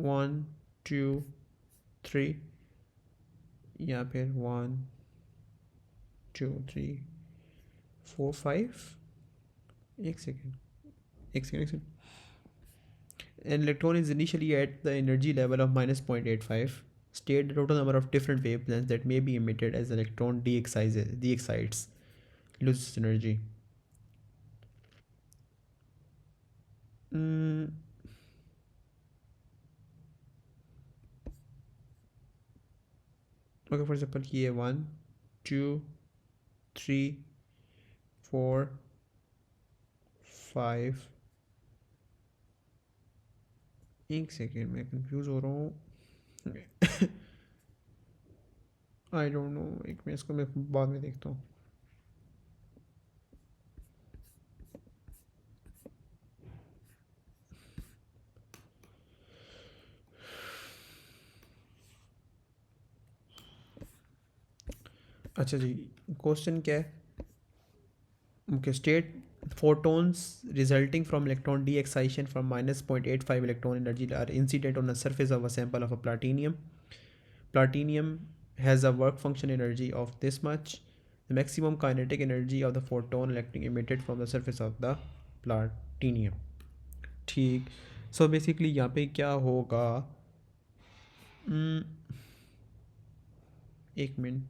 1 2 3, या फिर 1 2 3 4 5। एक सेकेंड, एक second. An electron is initially at the energy level of -0.85. State the total number of different wavelengths that may be emitted as the electron de-excites. loses energy. Okay, for example ये 1 2 3 4 5 एक second मैं confuse हो रहा हूँ I don't know, एक मैं इसको मैं बाद में देखता हूँ. अच्छा जी, क्वेश्चन क्या है? Okay, state photons resulting from electron d excitation from minus 0.85 electron energy are incident on the surface of a sample of a platinum. Platinum has a work function energy of this much. The maximum kinetic energy of the photon electron emitted from the surface of the platinum. ठीक. सो basically यहाँ पे क्या होगा? एक minute.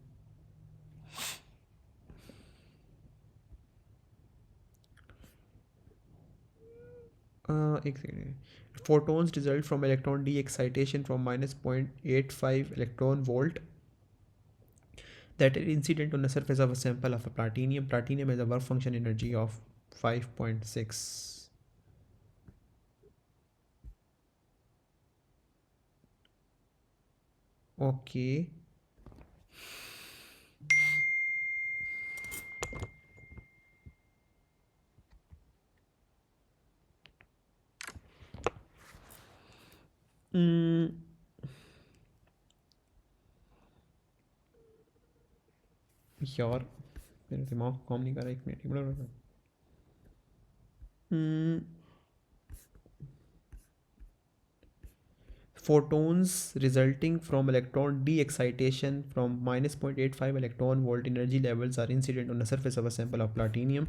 एक second. Photons result from electron d excitation from minus 0.85 electron volt that are incident on the surface of a sample of a platinum. Platinum has a work function energy of 5.6. Okay. यार मेरा दिमाग काम नहीं कर रहा, एक minute. Photons resulting from electron d excitation from minus 0.85 electron volt energy levels are incident on the surface of a sample of platinum.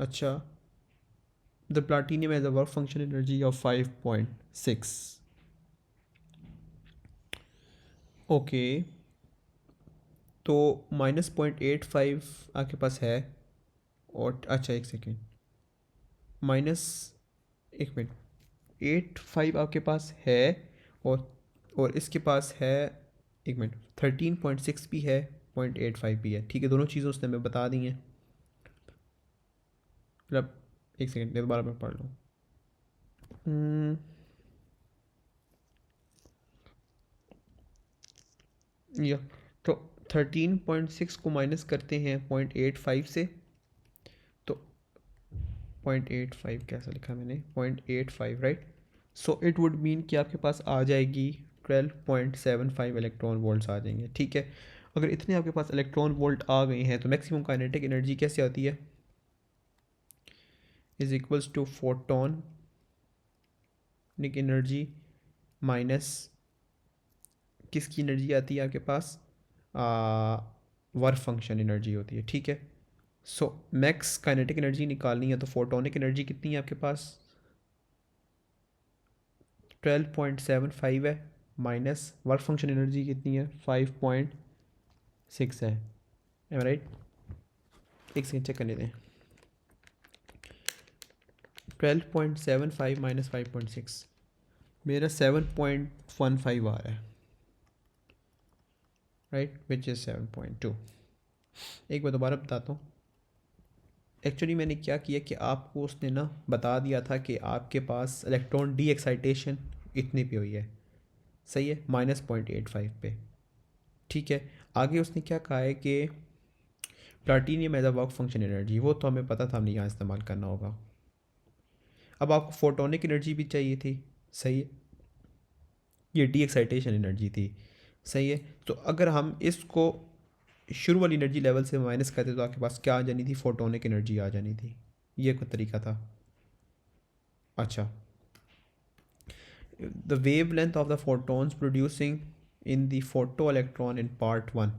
अच्छा, the platinum has a work function energy of 5.6. Okay, तो -0.85 आपके पास है. और अच्छा एक second, minus एक minute 85 आपके पास है. और इसके पास है, एक मिनट, 13.6 भी है, 0.85 भी है. ठीक है, दोनों चीज़ें उसने हमें बता दी हैं. मतलब एक सेकेंड दोबारा मैं पढ़ लूँ. या तो 13.6 को माइनस करते हैं 0.85 से, तो 0.85 कैसा लिखा मैंने, 0.85 right. So it would mean कि आपके पास आ जाएगी 12.75 इलेक्ट्रॉन वोल्ट्स आ जाएंगे. ठीक है, अगर इतने आपके पास इलेक्ट्रॉन वोल्ट आ गए हैं तो मैक्सिमम काइनेटिक एनर्जी कैसे आती है? Is equals to photonic energy minus किसकी एनर्जी आती है आपके पास? वर्क फंक्शन एनर्जी होती है. ठीक है, सो मैक्स काइनेटिक एनर्जी निकालनी है तो फोटोनिक एनर्जी कितनी है आपके पास? 12.75 है, माइनस वर्क फंक्शन एनर्जी कितनी है? 5.6 है. M right? एक सेकेंड चेक करने दें. 12.75 माइनस 5.6 मेरा 7.15 आ रहा है, राइट, विच इज़ 7.2. एक बार दोबारा बताता हूँ. एक्चुअली मैंने क्या किया कि आपको उसने ना बता दिया था कि आपके पास इलेक्ट्रॉन डी एक्साइटेशन इतने पे हुई है. सही है, -0.85 पे. ठीक है, आगे उसने क्या कहा है कि platinum as a work function energy, वो तो हमें पता था हमने यहाँ इस्तेमाल करना होगा. अब आपको फोटोनिक एनर्जी भी चाहिए थी. सही है, ये डी एक्साइटेशन एनर्जी थी. सही है, तो अगर हम इसको शुरू वाली एनर्जी लेवल से माइनस करते तो आपके पास क्या आ जानी थी? फोटोनिक एनर्जी आ जानी थी. ये कोई तरीका था. अच्छा, the wavelength of the photons producing in the photoelectron in part 1.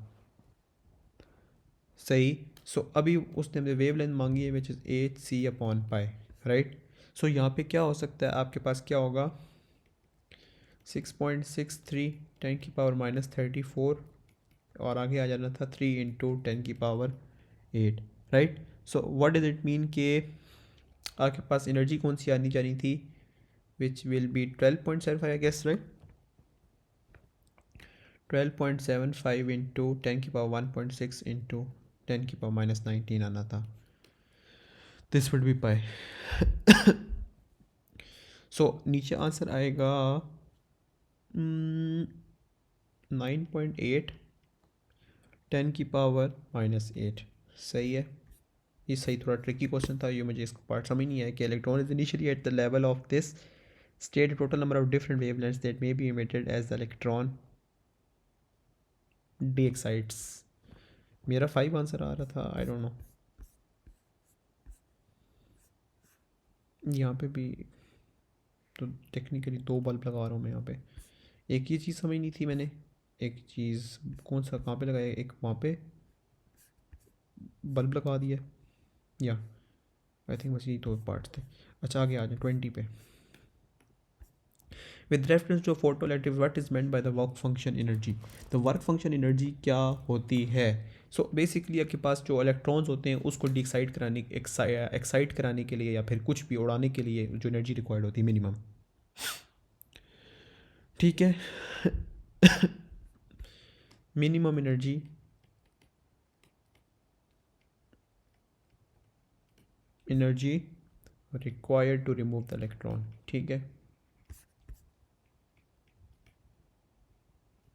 सही. सो अभी उसने हमें वेवलेंथ मांगी है विच इज़ HC/पाई, राइट. सो यहाँ पे क्या हो सकता है आपके पास? क्या होगा? 6.63 10 की पावर -34 और आगे आ जाना था 3 इंटू 10 की power 8, right. So what does it mean कि आपके पास एनर्जी कौन सी आनी चाहिए थी, which will be 12.75 I guess, right. 12.75 into 10 की पावर 1.6 इंटू 10 की पावर -19 आना था। दिस वुड बी पाई। सो नीचे आंसर आएगा 9.8 10 की पावर -8। सही है, ये सही, थोड़ा ट्रिकी क्वेश्चन था ये, मुझे इसको पार्ट समझ नहीं आया कि electron is initially at the level of this state total number of different wavelengths that may be emitted as the electron de excites. मेरा 5 आंसर आ रहा था, आई डोंट नो। यहाँ पे भी तो टेक्निकली 2 बल्ब लगा रहा हूँ मैं यहाँ पे। एक ये चीज़ समझनी थी मैंने, एक चीज़ कौन सा कहाँ पे लगाया, एक वहाँ पे बल्ब लगा दिया, या आई थिंक बस यही 2 पार्ट्स थे। अच्छा आगे आ जाए 20 पे। With reference to photo electric what is meant by the work function energy. तो वर्क फंक्शन एनर्जी क्या होती है? सो बेसिकली आपके पास जो इलेक्ट्रॉन्स होते हैं उसको डिसाइड कराने एक्साइट कराने के लिए या फिर कुछ भी उड़ाने के लिए जो एनर्जी रिक्वायर्ड होती है मिनिमम, ठीक है। Minimum energy required to remove the electron, ठीक है,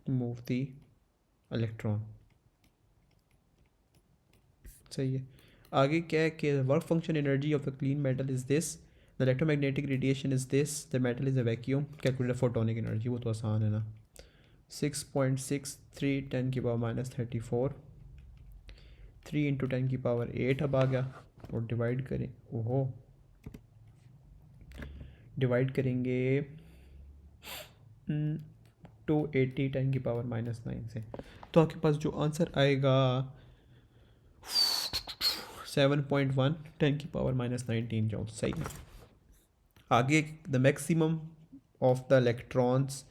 मूव द इलेक्ट्रॉन। सही है। आगे क्या है कि work function energy of the clean metal is this, the electromagnetic radiation is this, the metal is a vacuum, calculate photonic energy, वो तो आसान है ना। 6.63 10 की पावर -34, 3 इंटू 10 की पावर 8 अब आ गया, और डिवाइड करें, ओहो, डिवाइड करेंगे 280 10 की पावर -9 से, तो आपके पास जो आंसर आएगा 7.1 10 की पावर -19 जूल। सही है। आगे the maximum of the electrons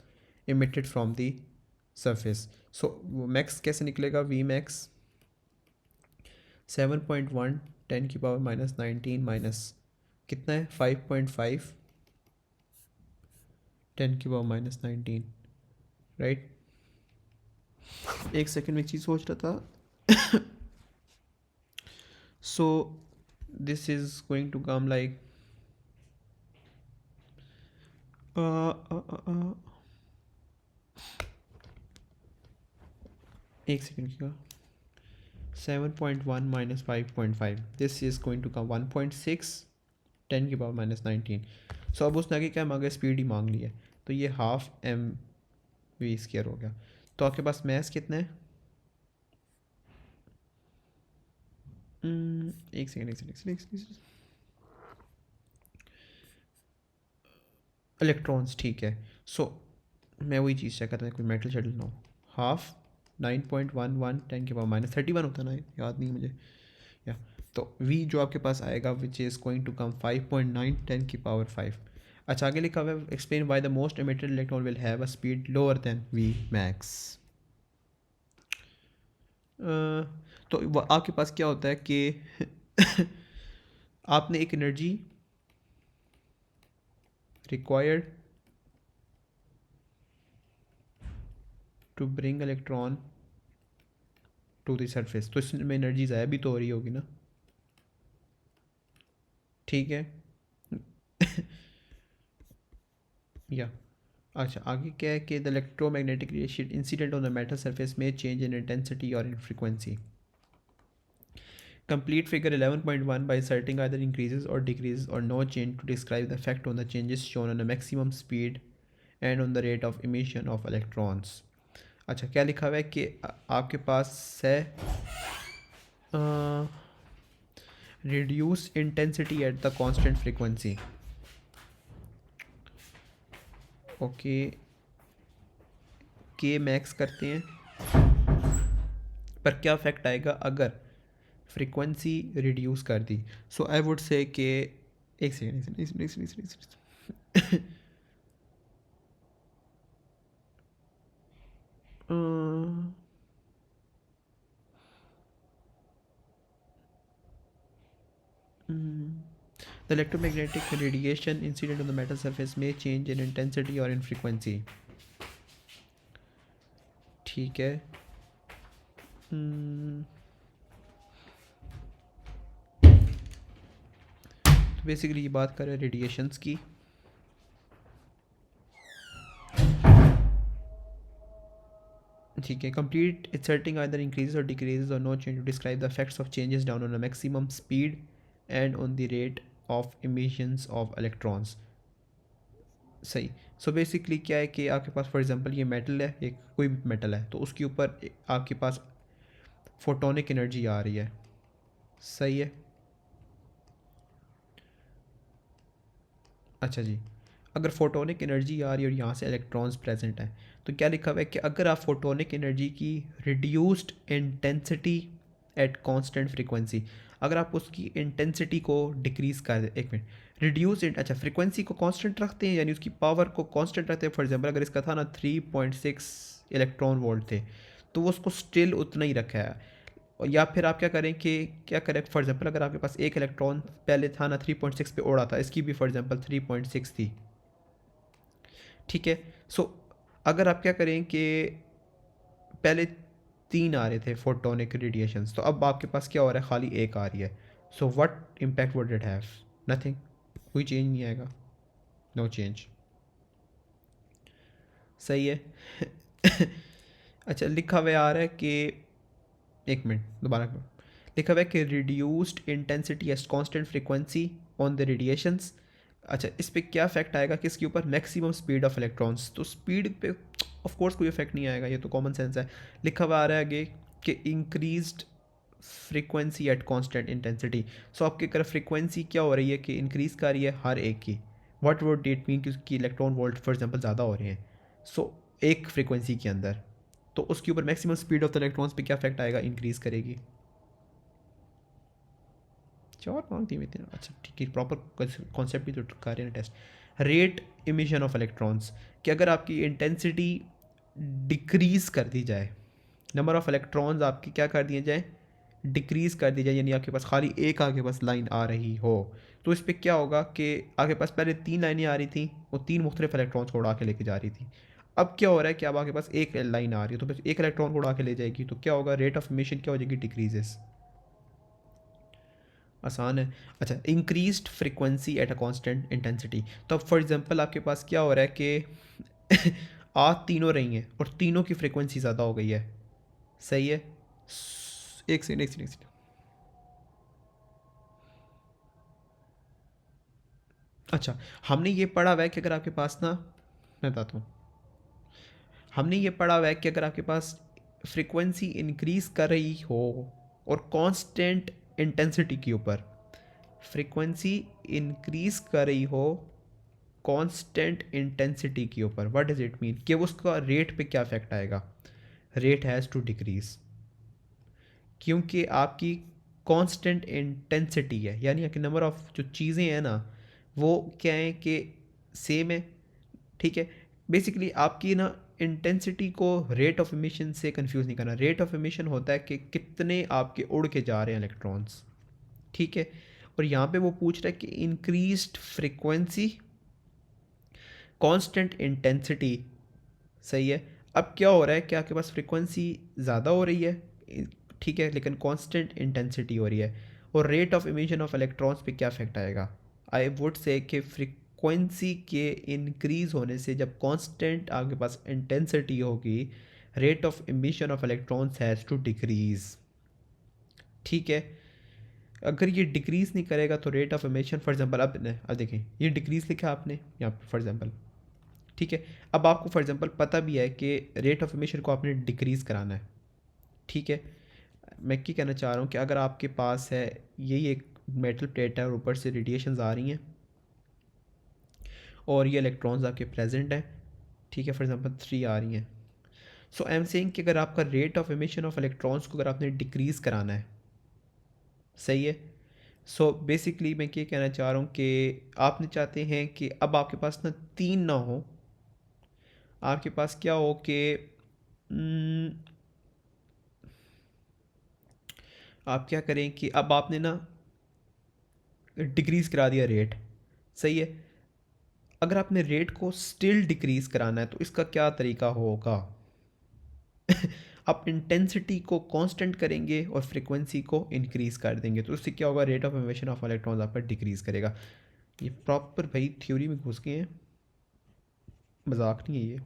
emitted from the surface. So max कैसे निकलेगा, वी मैक्स 7.1 10 की पावर -19 माइनस कितना है 5.5 10 की पावर -19, राइट। एक सेकेंड में एक चीज़ सोच रहा था। So this is going to come like एक सेकेंड की 7.1 minus 5.5, this is going to come 1.6 10 की पावर -19। सो अब उसने आगे क्या मांगा, स्पीड ही मांग लिया, तो ये ½ mv² हो गया। तो आपके पास मैथ कितना है, एक सेकेंड इलेक्ट्रॉन्स, ठीक है। सो मैं वही चीज़ चेक करता हूँ कोई मेटल शेटल ना हो। 9.11 10 के पावर -31 होता ना, याद नहीं मुझे, या तो v जो आपके पास आएगा which is going to come 5.9 10 की पावर 5। अच्छा आगे लिखा हुआ है explain why the most emitted electron will have a speed lower than v max. तो आपके पास क्या होता है कि आपने एक energy required to bring electron to the surface, तो इसमें एनर्जी ज़ाया भी तो हो रही होगी ना, ठीक है। या अच्छा आगे क्या है कि the electromagnetic radiation incident on the metal surface में चेंज इन इंटेंसिटी और in frequency. Complete figure 11.1 by inserting either increases or decreases or no change to describe the effect on the changes shown on the maximum speed and on the rate of emission of electrons। अच्छा क्या लिखा हुआ है कि आपके पास है reduce intensity at the constant frequency, okay के max करते हैं, पर क्या इफेक्ट आएगा अगर फ्रीक्वेंसी रिड्यूस कर दी। सो आई वुड से कि एक second The electromagnetic radiation incident on the metal surface may change in intensity or in frequency. ठीक है. तो बेसिकली ये बात कर रहे हैं रेडिएशंस की. ठीक है. Complete inserting either increases or decreases or no change to describe the effects of changes down on a maximum speed and on the rate of emissions of electrons. सही. सो बेसिकली क्या है कि आपके पास फॉर एग्जांपल ये metal है, एक कोई भी मेटल है, तो उसके ऊपर आपके पास फोटोनिक एनर्जी आ रही है. सही है. अच्छा जी. अगर फोटोनिक एनर्जी आ रही है और यहाँ से इलेक्ट्रॉन्स प्रेजेंट हैं, तो क्या लिखा हुआ है कि अगर आप फोटोनिक एनर्जी की reduced intensity at constant frequency, अगर आप उसकी इंटेंसिटी को डिक्रीज़ कर दें. एक मिनट. रिड्यूस अच्छा, फ्रीक्वेंसी को कांस्टेंट रखते हैं, यानी उसकी पावर को कांस्टेंट रखते हैं. फॉर एग्जांपल अगर इसका था ना 3.6 इलेक्ट्रॉन वोल्ट थे, तो वो उसको स्टिल उतना ही रखा है. या फिर आप क्या करें कि क्या करें, फॉर एग्जांपल अगर आपके पास एक इलेक्ट्रॉन पहले था ना 3.6 पे उड़ा था, इसकी भी फॉर एग्जांपल 3.6 थी. ठीक है. सो अगर आप क्या करें कि पहले 3 आ रहे थे फोटोनिक रेडिएशंस, तो अब आपके पास क्या हो रहा है, खाली एक आ रही है. So what impact would it have? Nothing. कोई चेंज नहीं आएगा. No change. सही है. अच्छा, लिखा हुआ आ रहा है कि एक मिनट दोबारा लिखा हुआ है कि reduced intensity at constant frequency on the radiations. अच्छा, इस पर क्या इफेक्ट आएगा, किसके ऊपर? Maximum speed of electrons. तो स्पीड पे ऑफ कोर्स कोई इफेक्ट नहीं आएगा, ये तो कॉमन सेंस है. लिखा हुआ आ रहा है आगे कि increased frequency at constant intensity. So आपकी तरफ फ्रीक्वेंसी क्या हो रही है कि इंक्रीज़ कर रही है हर एक की. व्हाट वुड इट मीन कि उसकी इलेक्ट्रॉन वोल्ट फॉर एग्जांपल ज़्यादा हो रहे हैं. सो एक फ्रीक्वेंसी के अंदर, तो उसके ऊपर maximum speed of the electrons पे क्या इफेक्ट आएगा, इंक्रीज़ करेगी. 4 मांगती हुई थी. अच्छा ठीक है, प्रॉपर कॉन्सेप्ट भी तो कर रहे हैं test. Rate emission of electrons, कि अगर आपकी इंटेंसिटी डिक्रीज़ कर दी जाए, नंबर ऑफ इलेक्ट्रॉन्स आपकी क्या कर दिए जाए, डिक्रीज़ कर दी जाए, यानी आपके पास खाली एक आगे पास लाइन आ रही हो, तो इस पर क्या होगा कि आगे पास पहले 3 लाइनें आ रही थी, वो 3 मुख्तलिफ इलेक्ट्रॉन्स को उड़ा के लेके जा रही थी. अब क्या हो रहा है कि अब आपके पास एक लाइन आ रही है, तो बस एक इलेक्ट्रॉन को उड़ा के ले जाएगी, तो क्या होगा, रेट ऑफ इमिशन क्या हो जाएगी, डिक्रीजेस. आसान है. अच्छा, increased frequency at a constant intensity. तो अब फॉर एग्जांपल आपके पास क्या हो रहा है कि आज तीनों रही हैं और तीनों की फ्रीक्वेंसी ज़्यादा हो गई है. सही है. एक सेकंड एक सेकंड एक सेकंड. अच्छा, हमने ये पढ़ा हुआ है कि अगर आपके पास ना, मैं बताता हूँ, हमने ये पढ़ा हुआ है कि अगर आपके पास फ्रीक्वेंसी इंक्रीज़ कर रही हो और कांस्टेंट इंटेंसिटी के ऊपर, फ्रीक्वेंसी इंक्रीज़ कर रही हो कांस्टेंट इंटेंसिटी के ऊपर, व्हाट डज इट मीन कि उसका रेट पे क्या इफेक्ट आएगा. रेट हैज़ टू डिक्रीज़, क्योंकि आपकी कांस्टेंट इंटेंसिटी है, यानी कि नंबर ऑफ जो चीज़ें हैं ना, वो क्या है कि सेम है. ठीक है. बेसिकली आपकी ना इंटेंसिटी को रेट ऑफ इमिशन से कंफ्यूज नहीं करना. रेट ऑफ इमिशन होता है कि कितने आपके उड़ के जा रहे हैं इलेक्ट्रॉन्स. ठीक है. और यहाँ पे वो पूछ रहा है कि इंक्रीज्ड फ्रीक्वेंसी कांस्टेंट इंटेंसिटी. सही है. अब क्या हो रहा है कि आपके पास फ्रीक्वेंसी ज़्यादा हो रही है, ठीक है, लेकिन कांस्टेंट इंटेंसिटी हो रही है, और rate of emission of electrons पे क्या इफेक्ट आएगा. आई वुड से कि फ्रीक्वेंसी के इंक्रीज़ होने से जब कांस्टेंट आपके पास इंटेंसिटी होगी, rate of emission of electrons has to decrease. ठीक है. अगर ये डिक्रीज़ नहीं करेगा तो rate of emission for example, अब देखें ये डिक्रीज़ लिखा आपने यहाँ पर फॉर एग्जांपल. ठीक है. अब आपको फॉर एग्जांपल पता भी है कि रेट ऑफ इमिशन को आपने डिक्रीज़ कराना है. ठीक है. मैं क्या कहना चाह रहा हूँ कि अगर आपके पास है यही एक मेटल प्लेट है और ऊपर से रेडिएशंस आ रही हैं और ये इलेक्ट्रॉन्स आपके प्रेजेंट हैं, ठीक है, फॉर एग्जांपल 3 आ रही हैं. सो आई एम सेइंग कि अगर आपका rate of emission of electrons को अगर आपने डिक्रीज़ कराना है, सही है. सो बेसिकली मैं ये कहना चाह रहा हूँ कि आपने चाहते हैं कि अब आपके पास ना 3 ना हो, आपके पास क्या हो कि आप क्या करें कि अब आपने ना डिक्रीज़ करा दिया रेट, सही है। अगर आपने रेट को स्टिल डिक्रीज़ कराना है तो इसका क्या तरीका होगा? आप इंटेंसिटी को कांस्टेंट करेंगे और फ्रीक्वेंसी को इंक्रीज़ कर देंगे, तो उससे क्या होगा? Rate of emission of electrons आपका डिक्रीज़ करेगा। ये प्रॉपर भाई थ्योरी में घुस गए हैं, मजाक नहीं है ये।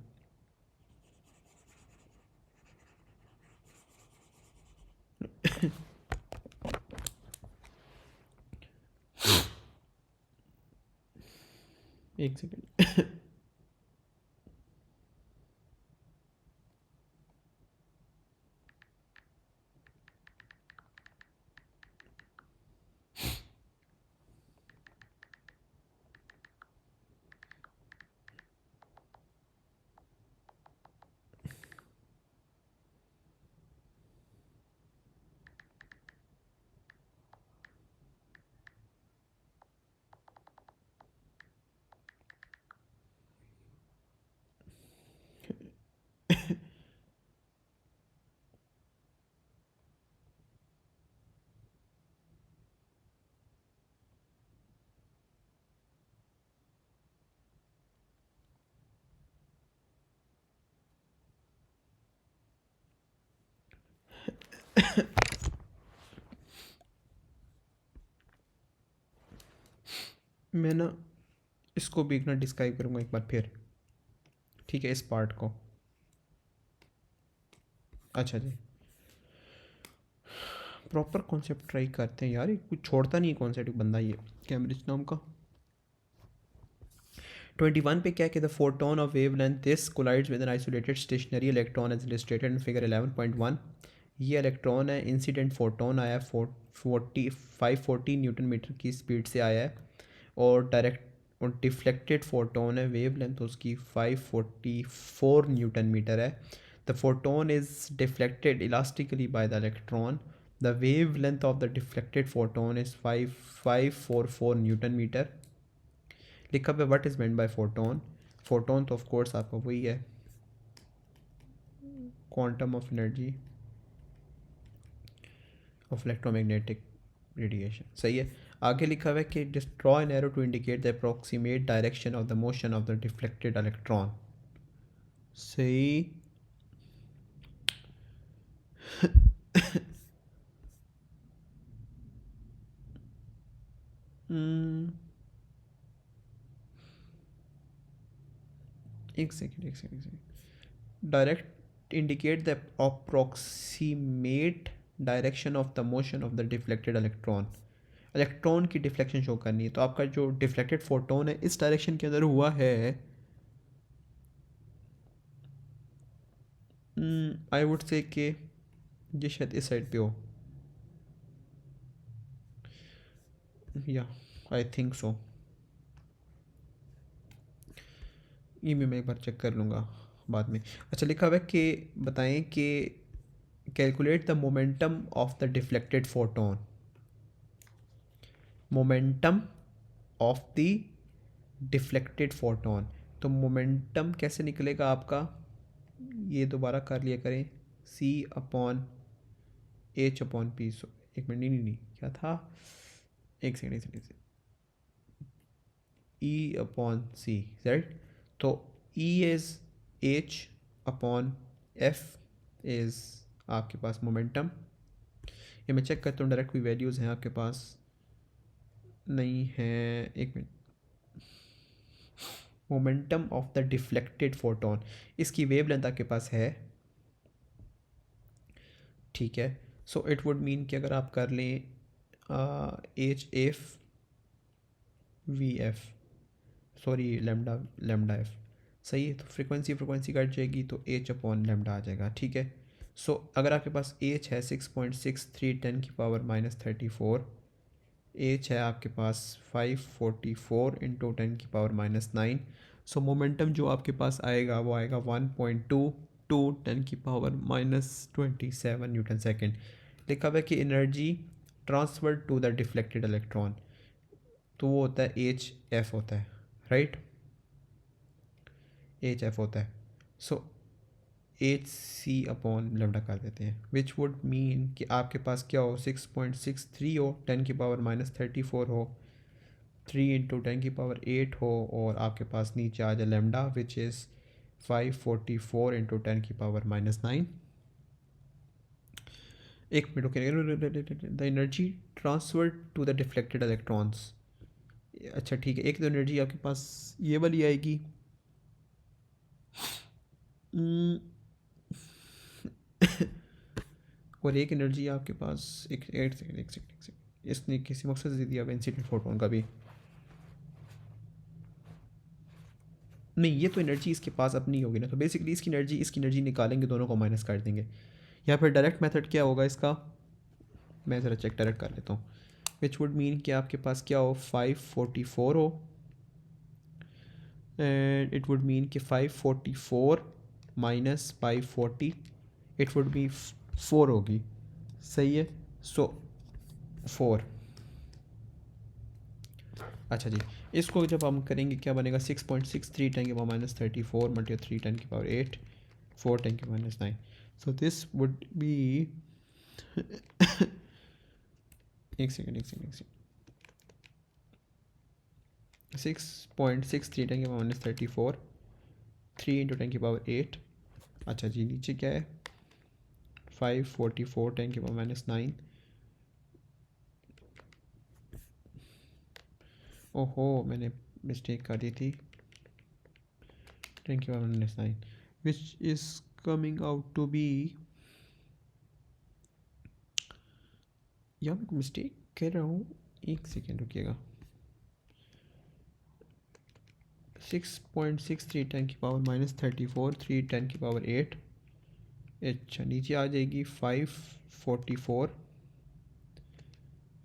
एक सेकेंड। मैं ना इसको भी एक ना डिस्क्राइब करूँगा एक बार फिर, ठीक है, इस पार्ट को। अच्छा जी, प्रॉपर कॉन्सेप्ट ट्राई करते हैं यार, ये कुछ छोड़ता नहीं कॉन्सेप्ट बंदा ये कैम्ब्रिज नाम का। 21 पे क्या कहता है? Photon of wavelength this collides with an isolated stationary electron as illustrated in figure 11.1। ये इलेक्ट्रॉन है, इंसिडेंट फोटोन आया 540 न्यूटन मीटर की स्पीड से आया है, और डायरेक्ट और डिफ्लेक्टेड फोटोन है, वेव लेंथ उसकी 544 न्यूटन मीटर है। The photon is deflected elastically by the electron. The wave length of the deflected photon is 544 newton metre. लिखा पे what is meant by photon. Photon तो of course आपका वही है, quantum of energy of electromagnetic radiation, सही है। आगे लिखा हुआ है कि draw an arrow to indicate the approximate direction of the motion of the deflected electron, सही। Hmm, एक सेकेंड एक सेकेंड एक second. Direct indicate the approximate direction of the motion of the deflected electron. Electron की deflection show करनी है, तो आपका जो डिफ्लेक्टेड फोटोन है इस डायरेक्शन के अंदर हुआ है। आई वुड से कि ये शायद इस साइड पे हो, या आई थिंक सो। ये भी मैं एक बार चेक कर लूँगा बाद में। अच्छा, लिखा हुआ है कि बताएं कि calculate the momentum of the deflected photon. Momentum of the deflected photon, तो मोमेंटम कैसे निकलेगा आपका? ये दोबारा कर लिया करें, सी अपॉन एच अपॉन पी। सो एक मिनट, नहीं नहीं नहीं, क्या था? एक सेकेंड एक second. E upon c, right. तो e is h upon f is आपके पास मोमेंटम। ये मैं चेक करता हूँ डायरेक्ट कोई वैल्यूज़ हैं आपके पास, नहीं है। एक minute. Momentum of the deflected photon, इसकी वेवलेंथ आपके पास है, ठीक है। सो इट वुड मीन कि अगर आप कर लें H f v F, sorry lambda, lambda F, सही है। तो फ्रीक्वेंसी फ्रीक्वेंसी कट जाएगी तो एच अपॉन लेमडा आ जाएगा, ठीक है। सो अगर आपके पास एच है 6.63 10 की पावर -34, एच है आपके पास 544 इंटू 10 की पावर -9। सो मोमेंटम जो आपके पास आएगा वो आएगा 1.22 10 की पावर -27 न्यूटन सेकेंड। लिखा हुआ है कि energy transfer to the deflected electron, तो वो होता है एच एफ होता है, राइट। एच एफ होता है। सो 8c/λ कर देते हैं, विच वुड मीन कि आपके पास क्या हो, 6.63 हो, 10⁻34 हो, 3 इंटू 10⁸ हो, और आपके पास नीचे आ जाए लेमडा विच इज़ 544 इंटू 10⁻⁹। एक मिनट रुकिए, the energy transfer to the deflected electrons. अच्छा ठीक है, एक तो एनर्जी आपके पास ये वाली आएगी, और एक एनर्जी आपके पास, एक सेकंड, इसने किसी मकसद से दिया हुआ इंसिडेंट फोटोन का भी नहीं, ये तो एनर्जी इसके पास अपनी होगी ना, तो बेसिकली इसकी एनर्जी निकालेंगे, दोनों को माइनस कर देंगे। या फिर डायरेक्ट मेथड क्या होगा इसका, मैं ज़रा चेक डायरेक्ट कर लेता हूँ, विच वुड मीन कि आपके पास क्या हो, 544 हो, एंड इट वुड मीन कि 544 माइनस 540 इट वुड बी 4 होगी, सही है। सो 4, अच्छा जी, इसको जब हम करेंगे क्या बनेगा, 6.63 10⁻34 multi 3 10⁸8 4 10⁻9। So this would be एक सेकेंड 6.63 10⁻34 3 इंटू 10⁸8। अच्छा जी, नीचे क्या है, 544 10⁻9। ओहो, मैंने मिस्टेक कर दी थी, 10⁻9 which is coming out to be, यहाँ मैं मिस्टेक कर रहा हूँ, एक सेकेंड रुकिएगा, 6.63 10⁻34 3 10⁸8। अच्छा, नीचे आ जाएगी 544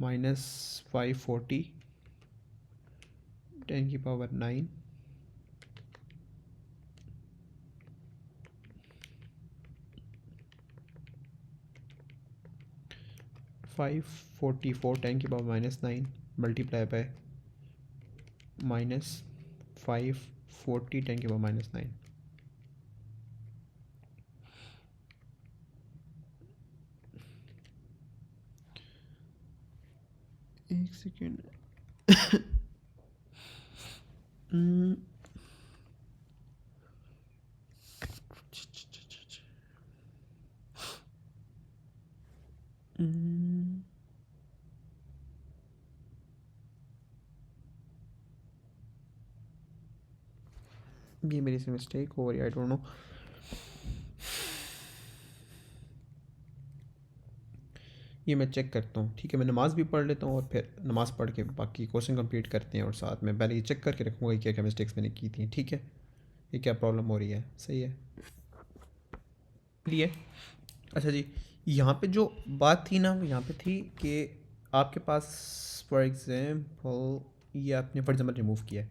माइनस 540 10⁻9 544 10⁻9 मल्टीप्लाई बाय माइनस 540 10⁻9। एक सेकेंड ये मेरी से मिस्टेक हो रही है, आई डोंट नो। ये मैं चेक करता हूँ, ठीक है, मैं नमाज़ भी पढ़ लेता हूँ और फिर नमाज़ पढ़ के बाकी क्वेश्चन कंप्लीट करते हैं, और साथ में पहले ये चेक करके रखूँगा क्या क्या मिस्टेक्स मैंने की थी, ठीक है, ये क्या प्रॉब्लम हो रही है, सही है लिए। अच्छा जी, यहाँ पे जो बात थी ना, वो यहाँ पे थी कि आपके पास फॉर एग्ज़ाम्पल ये आपने फॉर एग्जाम्पल रिमूव किया है,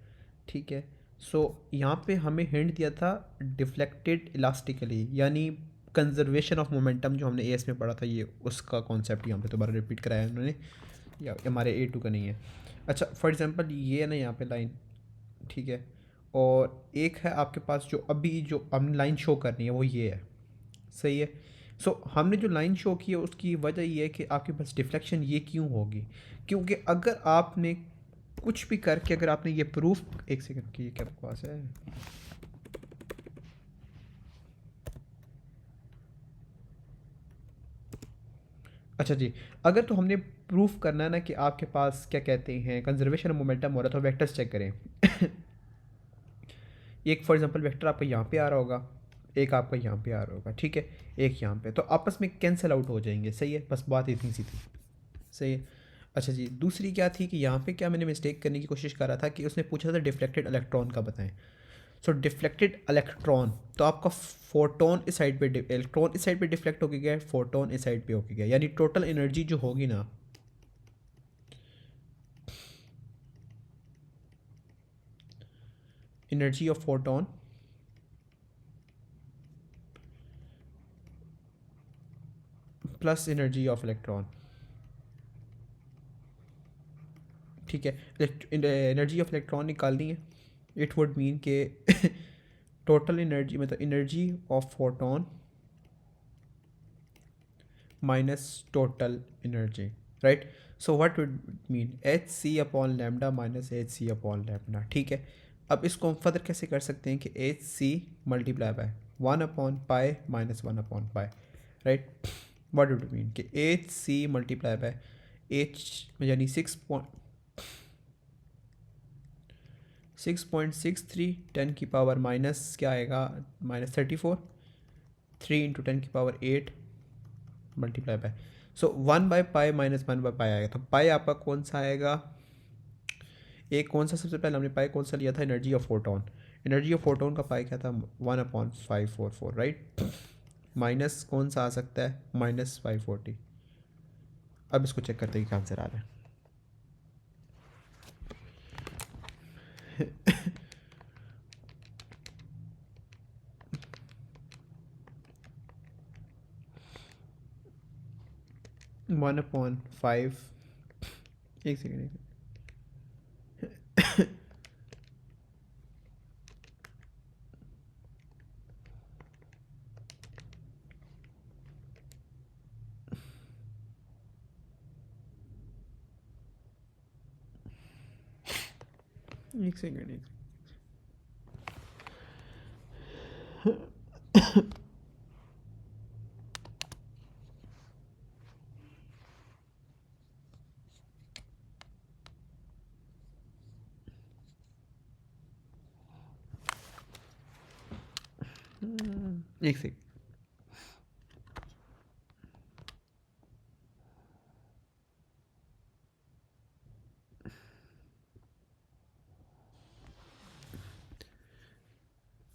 ठीक है। सो यहाँ पे हमें हिंट दिया था डिफ्लेक्टेड इलास्टिकली, यानी कंजर्वेशन ऑफ मोमेंटम, जो हमने एएस में पढ़ा था, ये उसका कॉन्सेप्ट यहाँ पे दोबारा रिपीट कराया उन्होंने, या हमारे A2 का नहीं है। अच्छा, फॉर एग्ज़ाम्पल ये है ना यहाँ पे लाइन, ठीक है, और एक है आपके पास जो अभी जो हमने लाइन शो करनी है वो ये है, सही है। हमने जो लाइन शो की है उसकी वजह ये है कि आपके पास डिफ्लेक्शन ये क्यों होगी, क्योंकि अगर आपने कुछ भी करके अगर आपने ये प्रूफ, एक सेकंड की क्या बकवास है, अच्छा जी, अगर तो हमने प्रूफ करना है ना कि आपके पास क्या कहते हैं कंजर्वेशन ऑफ मोमेंटम हो रहा है, तो वेक्टर्स चेक करें। एक फॉर एग्जांपल वेक्टर आपका यहाँ पे आ रहा होगा, एक आपका यहाँ पे आ रहा होगा, ठीक है, एक यहाँ पे, तो आपस में कैंसिल आउट हो जाएंगे, सही है, बस बात इतनी सी थी, सही है। अच्छा जी, दूसरी क्या थी कि यहाँ पे क्या मैंने मिस्टेक करने की कोशिश कर रहा था कि उसने पूछा था डिफ्लेक्टेड इलेक्ट्रॉन का बताएं। डिफ्लेक्टेड इलेक्ट्रॉन, तो आपका फोटोन इस साइड पे, इलेक्ट्रॉन इस साइड पे डिफ्लेक्ट होके गया, फोटोन इस साइड पे होके गया, यानी टोटल एनर्जी जो होगी ना, energy of photon plus energy of electron, ठीक है, एनर्जी ऑफ इलेक्ट्रॉन निकालनी है, इट वुड मीन के टोटल एनर्जी मतलब energy of photon minus total energy, right? So what would mean hc upon lambda minus hc upon lambda, ठीक है। अब इसको हम फर्दर कैसे कर सकते हैं कि hc multiply by 1 upon pi minus 1 upon pi, right. What would mean कि hc मल्टीप्लाई बाय h यानी 6.63 10 की पावर माइनस क्या आएगा, -34, 3 इंटू 10 की पावर 8 मल्टीप्लाई बाय, सो 1/पाई माइनस 1/पाई आएगा। तो पाई आपका कौन सा आएगा, एक कौन सा, सबसे पहले हमने पाई कौन सा लिया था, energy of photon. Energy of photon का पाई क्या था, 1/544, राइट। माइनस कौन सा आ सकता है, -540। अब इसको चेक करते हैं क्या आंसर आ रहा है। 1/5, एक सेकेंड एक second. 1 second.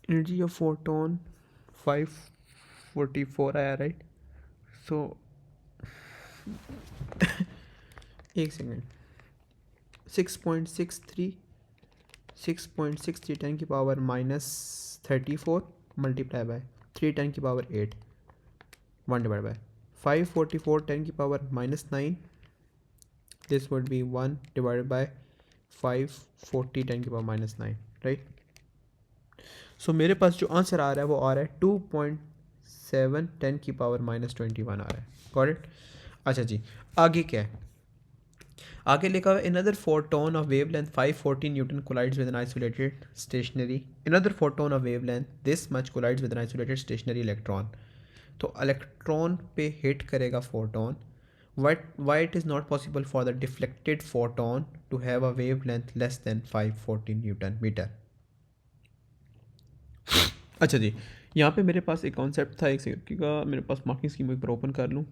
Energy of photon 544 आया, राइट। सो 1 सेकेंड, 6.63 10 की पावर -34 मल्टीप्लाई बाय 3 10 की पावर 8 1 डिवाइड बाय 544 10 की power -9, this would be 1 divided by 540 10 की पावर -9, राइट। सो मेरे पास जो आंसर आ रहा है वो आ रहा है 2.7 10 की पावर -21 आ रहा है, गॉट इट। अच्छा जी, आगे क्या है, आगे लिखा हुआ another photon of wavelength 540 Newton collides with an isolated stationary, another photon of wavelength this much collides with an isolated stationary electron। तो इलेक्ट्रॉन पे हिट करेगा photon, why it is not possible for the deflected photon to have a wavelength less than 540 Newton meter। अच्छा जी, यहाँ पे मेरे पास एक concept था, एक सेकंड का मेरे पास मार्किंग स्कीम एक बार ओपन कर लूँ।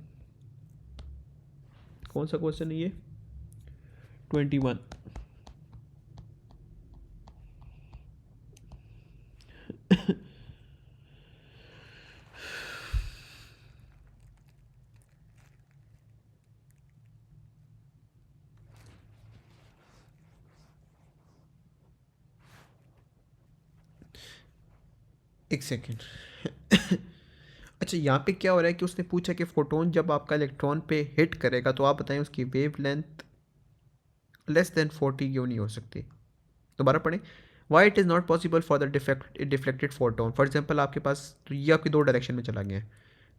कौन सा क्वेश्चन है ये, 21। एक सेकेंड। अच्छा, यहाँ पे क्या हो रहा है कि उसने पूछा कि फोटोन जब आपका इलेक्ट्रॉन पे हिट करेगा तो आप बताएं उसकी वेव लेंथ लेस देन 40 क्यों नहीं हो सकती। दोबारा पढ़ें, Y it is not possible for the deflected photon. For example आपके पास तो ये आपकी दो डायरेक्शन में चला गया है,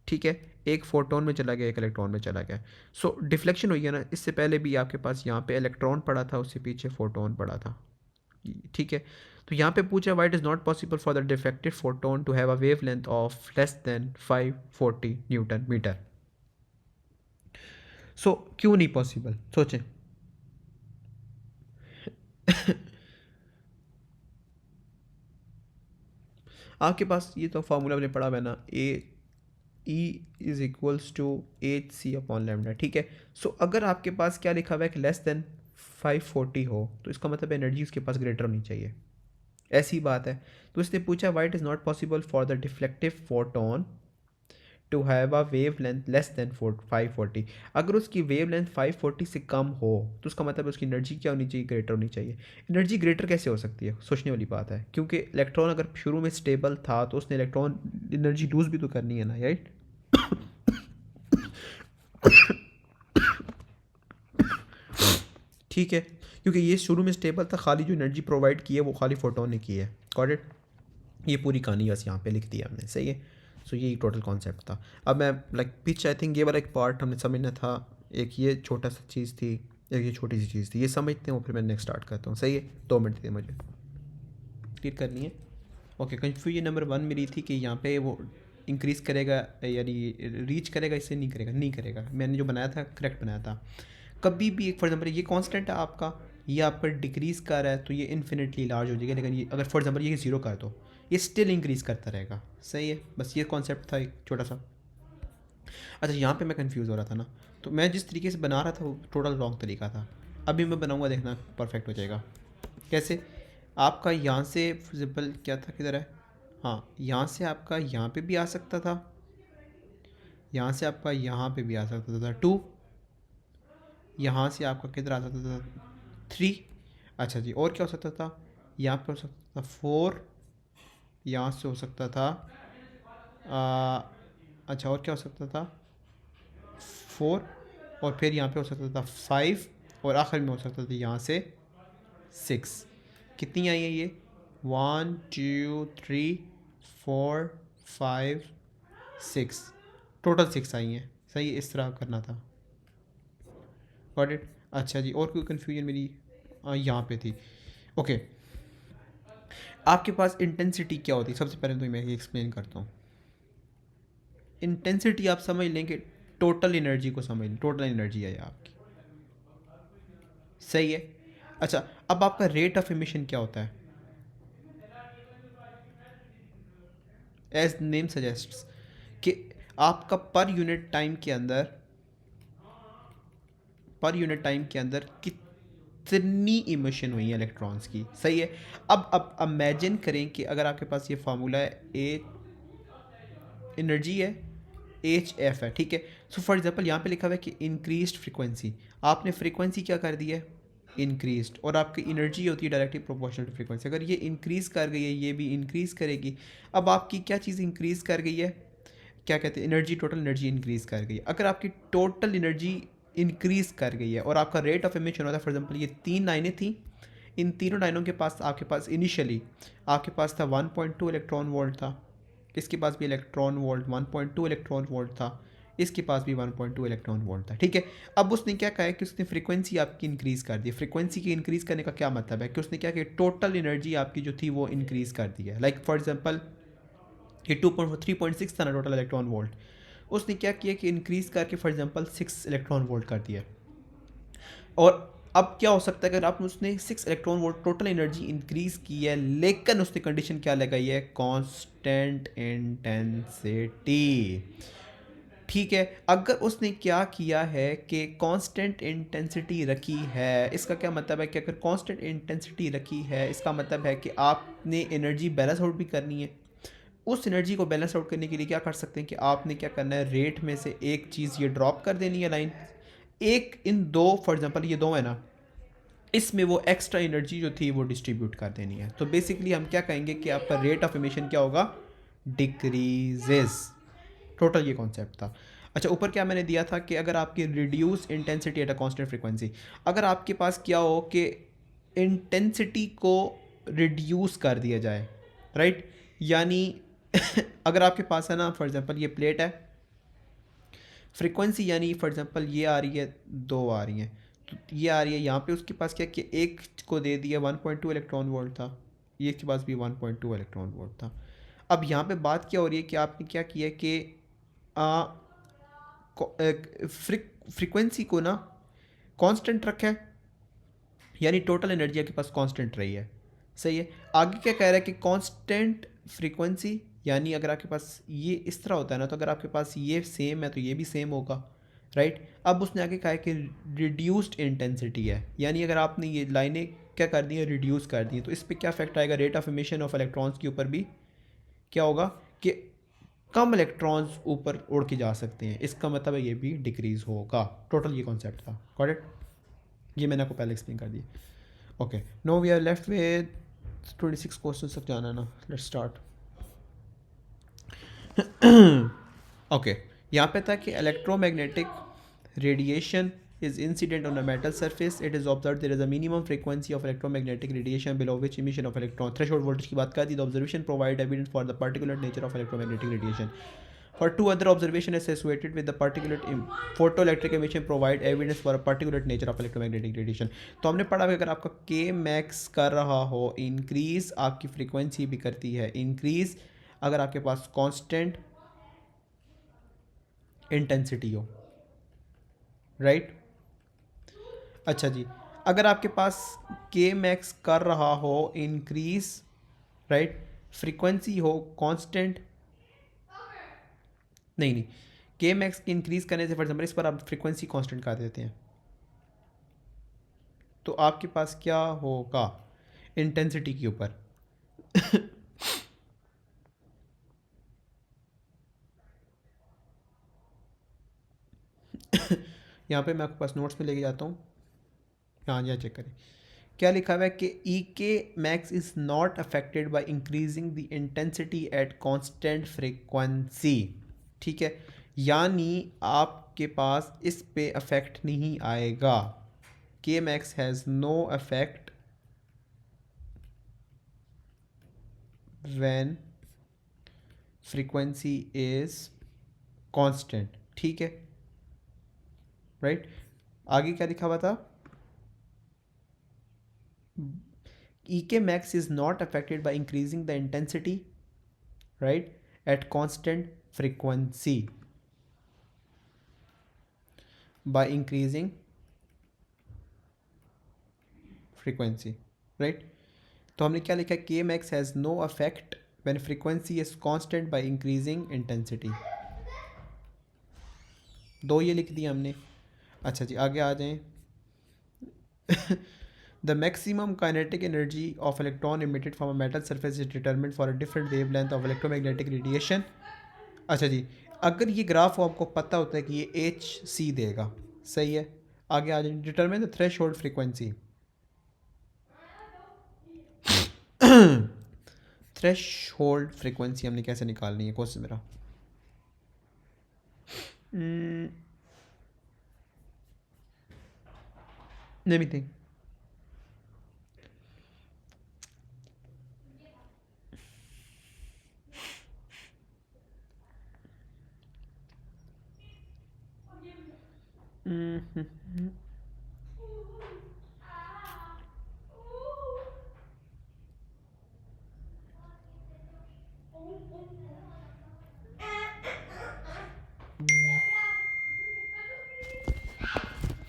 ठीक है, एक फोटोन में चला गया, एक इलेक्ट्रॉन में चला गया। सो डिफ्लेक्शन हुई है ना, इससे पहले भी आपके पास यहाँ पे इलेक्ट्रॉन पड़ा था, उससे पीछे फोटोन पड़ा था, ठीक है। तो यहाँ पे पूछा why it is not possible for the defected photon to have a wave length of less than 540 newton metre. So क्यों नहीं पॉसिबल, सोचें। आपके पास ये तो फार्मूला आपने पढ़ा हुआ है ना, E is equals to H C upon lambda, ठीक है। सो अगर आपके पास क्या लिखा हुआ है कि लेस देन 540 हो, तो इसका मतलब एनर्जी उसके पास ग्रेटर होनी चाहिए, ऐसी बात है। तो इसने पूछा why it is not possible for the deflective photon to have a wavelength less than 540। अगर उसकी वेव लेंथ 540 से कम हो तो उसका मतलब उसकी एनर्जी क्या होनी चाहिए, ग्रेटर होनी चाहिए। एनर्जी ग्रेटर कैसे हो सकती है, सोचने वाली बात है, क्योंकि इलेक्ट्रॉन अगर शुरू में स्टेबल था तो उसने इलेक्ट्रॉन एनर्जी लूज़ भी तो करनी है ना, राइट। ठीक है, क्योंकि ये शुरू में स्टेबल था, खाली जो एनर्जी प्रोवाइड की है वो खाली फोटोन ने की है, गॉट इट। ये पूरी कहानी बस यहाँ पे लिख दी हमने, सही है। सो यही टोटल कॉन्सेप्ट था। अब मैं लाइक पिच, आई थिंक ये वाला एक पार्ट हमने समझना था, एक ये छोटा सा चीज़ थी, एक ये छोटी सी चीज़ थी, ये समझते हैं, फिर मैं नेक्स्ट स्टार्ट करता हूँ, सही है। 2 मिनट दे मुझे क्लियर करनी है। ओके, कन्फ्यूजन नंबर 1 मेरी थी कि यहाँ पे वो इंक्रीज़ करेगा यानी रीच करेगा, इससे नहीं करेगा, नहीं करेगा। मैंने जो बनाया था करेक्ट बनाया था। कभी भी फॉर एग्जाम्पल ये कांस्टेंट है आपका, ये आप पर डिक्रीज़ कर रहा है तो ये इन्फिनिटली लार्ज हो जाएगा, लेकिन ये अगर फॉर एग्जाम्पल ये 0 कर दो, ये स्टिल इंक्रीज़ करता रहेगा, सही है। बस ये कॉन्सेप्ट था एक छोटा सा। अच्छा, यहाँ पे मैं कंफ्यूज हो रहा था ना, तो मैं जिस तरीके से बना रहा था वो टोटल रॉन्ग तरीका था। अभी मैं बनाऊँगा, देखना परफेक्ट हो जाएगा। कैसे? आपका यहाँ से फिजिबल क्या था, किधर है, हाँ, यहाँ से आपका यहाँ पे भी आ सकता था, यहाँ से आपका यहाँ पे भी आ सकता था 2, यहाँ से आपका किधर आ सकता था 3। अच्छा जी, और क्या हो सकता था, यहाँ पे हो सकता था 4, यहाँ से हो सकता था अच्छा, और क्या हो सकता था 4, और फिर यहाँ पे हो सकता था 5, और आखिर में हो सकता था यहाँ से 6। कितनी आई है ये, 1 2 3 4 5 6, टोटल 6 आई हैं, सही है। इस तरह करना था, गॉट इट। अच्छा जी, और कोई कन्फ्यूजन मेरी यहाँ पे थी। ओके, आपके पास इंटेंसिटी क्या होती है, सबसे पहले तो मैं ये एक्सप्लेन करता हूँ। इंटेंसिटी आप समझ लें कि टोटल एनर्जी को समझ लें, टोटल एनर्जी है ये आपकी, सही है। अच्छा, अब आपका रेट ऑफ एमिशन क्या होता है, एज नेम सजेस्ट्स कि आपका पर यूनिट टाइम के अंदर कितनी इमिशन हुई है इलेक्ट्रॉन्स की, सही है। अब इमेजिन करें कि अगर आपके पास ये फार्मूला है, ए एनर्जी है, एच एफ है, ठीक है। सो फॉर एग्जांपल यहाँ पे लिखा हुआ है कि इंक्रीज्ड फ्रीक्वेंसी, आपने फ्रीक्वेंसी क्या कर दी है, इंक्रीज्ड, और आपकी एनर्जी होती है डायरेक्टली प्रोपोर्शनल टू फ्रीक्वेंसी। अगर ये इंक्रीज़ कर गई है, ये भी इंक्रीज़ करेगी। अब आपकी क्या चीज़ इंक्रीज़ कर गई है, क्या कहते हैं, एनर्जी, टोटल एनर्जी इंक्रीज़ कर गई है। अगर आपकी टोटल एनर्जी इंक्रीज़ कर गई है और आपका रेट ऑफ एमिशन होता है, फॉर एग्जांपल ये 3 लाइनें थी, इन तीनों लाइनों के पास आपके पास इनिशियली आपके पास था 1.2 इलेक्ट्रॉन वोल्ट था, इसके पास भी इलेक्ट्रॉन वोल्ट 1.2 इलेक्ट्रॉन वोल्ट था, इसके पास भी 1.2 इलेक्ट्रॉन वोल्ट था, ठीक है। अब उसने क्या कहा है कि उसने फ्रीक्वेंसी आपकी इंक्रीज़ कर दी। फ्रीक्वेंसी की इंक्रीज़ करने का क्या मतलब है कि उसने क्या किया, टोटल एनर्जी आपकी जो थी वो इंक्रीज़ कर दी है। लाइक फॉर एग्जांपल ये 3.6 था ना टोटल इलेक्ट्रॉन वोल्ट, उसने क्या किया कि इंक्रीज़ करके फॉर एग्जांपल 6 इलेक्ट्रॉन वोल्ट कर दिया। और अब क्या हो सकता है, अगर आपने उसने 6 electron volt total energy increase की है, लेकिन उसने कंडीशन क्या लगाई है, कांस्टेंट इंटेंसिटी, ठीक है। अगर उसने क्या किया है कि कांस्टेंट इंटेंसिटी रखी है, इसका क्या मतलब है कि अगर कांस्टेंट इंटेंसिटी रखी है, इसका मतलब है कि आपने एनर्जी बैलेंस आउट भी करनी है। उस एनर्जी को बैलेंस आउट करने के लिए क्या कर सकते हैं कि आपने क्या करना है, रेट में से एक चीज़ ये ड्रॉप कर देनी है लाइन, एक इन दो, फॉर एग्जांपल ये दो है ना, इसमें वो एक्स्ट्रा एनर्जी जो थी वो डिस्ट्रीब्यूट कर देनी है। तो बेसिकली हम क्या कहेंगे कि आपका रेट ऑफ एमिशन क्या होगा, डिक्रीजेस। टोटल ये कॉन्सेप्ट था। अच्छा, ऊपर क्या मैंने दिया था कि अगर आपकी reduce intensity at a constant frequency, अगर आपके पास क्या हो कि इंटेंसिटी को रिड्यूस कर दिया जाए, राइट, यानी अगर आपके पास है ना, फॉर एग्जांपल ये प्लेट है, फ्रीक्वेंसी यानी फॉर एग्जांपल ये आ रही है, दो आ रही हैं, तो ये आ रही है यहाँ पे, उसके पास क्या कि एक को दे दिया 1.2 इलेक्ट्रॉन वोल्ट था, ये के पास भी 1.2 इलेक्ट्रॉन वोल्ट था। अब यहाँ पे बात क्या हो रही है कि आपने क्या किया कि फ्रीक्वेंसी को ना कांस्टेंट रखा है, यानी टोटल एनर्जी आपके पास कांस्टेंट रही है, सही है। आगे क्या कह रहा है कि कांस्टेंट फ्रीक्वेंसी, यानी अगर आपके पास ये इस तरह होता है ना, तो अगर आपके पास ये सेम है तो ये भी सेम होगा, राइट। अब उसने आगे कहा है कि रिड्यूस्ड इंटेंसिटी है, यानी अगर आपने ये लाइनें क्या कर दी हैं, रिड्यूस कर दी हैं, तो इस पर क्या इफेक्ट आएगा, rate of emission of electrons के ऊपर भी क्या होगा कि कम इलेक्ट्रॉन्स ऊपर उड़ के जा सकते हैं, इसका मतलब है ये भी डिक्रीज़ होगा। टोटल ये कॉन्सेप्ट था, गॉट इट। ये मैंने आपको पहले एक्सप्लेन कर दिया। Okay, no we are left with 26 question तक जाना है ना, लेट्स स्टार्ट। ओके, यहाँ पे था कि electromagnetic radiation is incident on a metal surface, it is observed there is a minimum frequency of electromagnetic radiation below which emission of electron threshold voltage की बात कर दी. The observation provide evidence for the particular nature of electromagnetic radiation. For two other observations associated with the particulate photoelectric emission provide evidence for a particulate nature of electromagnetic radiation. तो हमने पढ़ा कि अगर आपका K max कर रहा हो increase, आपकी फ्रीक्वेंसी भी करती है इंक्रीज अगर आपके पास कांस्टेंट इंटेंसिटी हो, राइट. अच्छा जी, अगर आपके पास K max कर रहा हो इंक्रीज, राइट, फ्रीक्वेंसी हो कांस्टेंट, नहीं, के मैक्स की इंक्रीज करने से फॉर एग्जाम्पल इस पर आप फ्रीक्वेंसी कांस्टेंट कर देते हैं तो आपके पास क्या होगा इंटेंसिटी के ऊपर. यहाँ पे मैं आपके पास नोट्स में लेके जाता हूँ. हाँ, यहाँ चेक करें क्या लिखा हुआ है कि ई के max is not affected by increasing the intensity at constant frequency. ठीक है, यानी आपके पास इस पे अफेक्ट नहीं आएगा. K max has no affect when frequency is constant. ठीक है, राइट. आगे क्या लिखा हुआ था, EK max is not affected by increasing the intensity, right, at constant frequency by increasing frequency, right. तो हमने क्या लिखा, K max has no effect when frequency is constant by increasing intensity. दो ये लिख दिया हमने. अच्छा जी, आगे आ जाएं. The maximum kinetic energy of electron emitted from a metal surface is determined for a different wavelength of electromagnetic radiation. अच्छा जी, अगर ये ग्राफ आपको पता होता है कि ये एच सी देगा, सही है. आगे आ जाए, determine the threshold frequency. Threshold frequency हमने कैसे निकालनी है, क्वेश्चन मेरा. Let me think.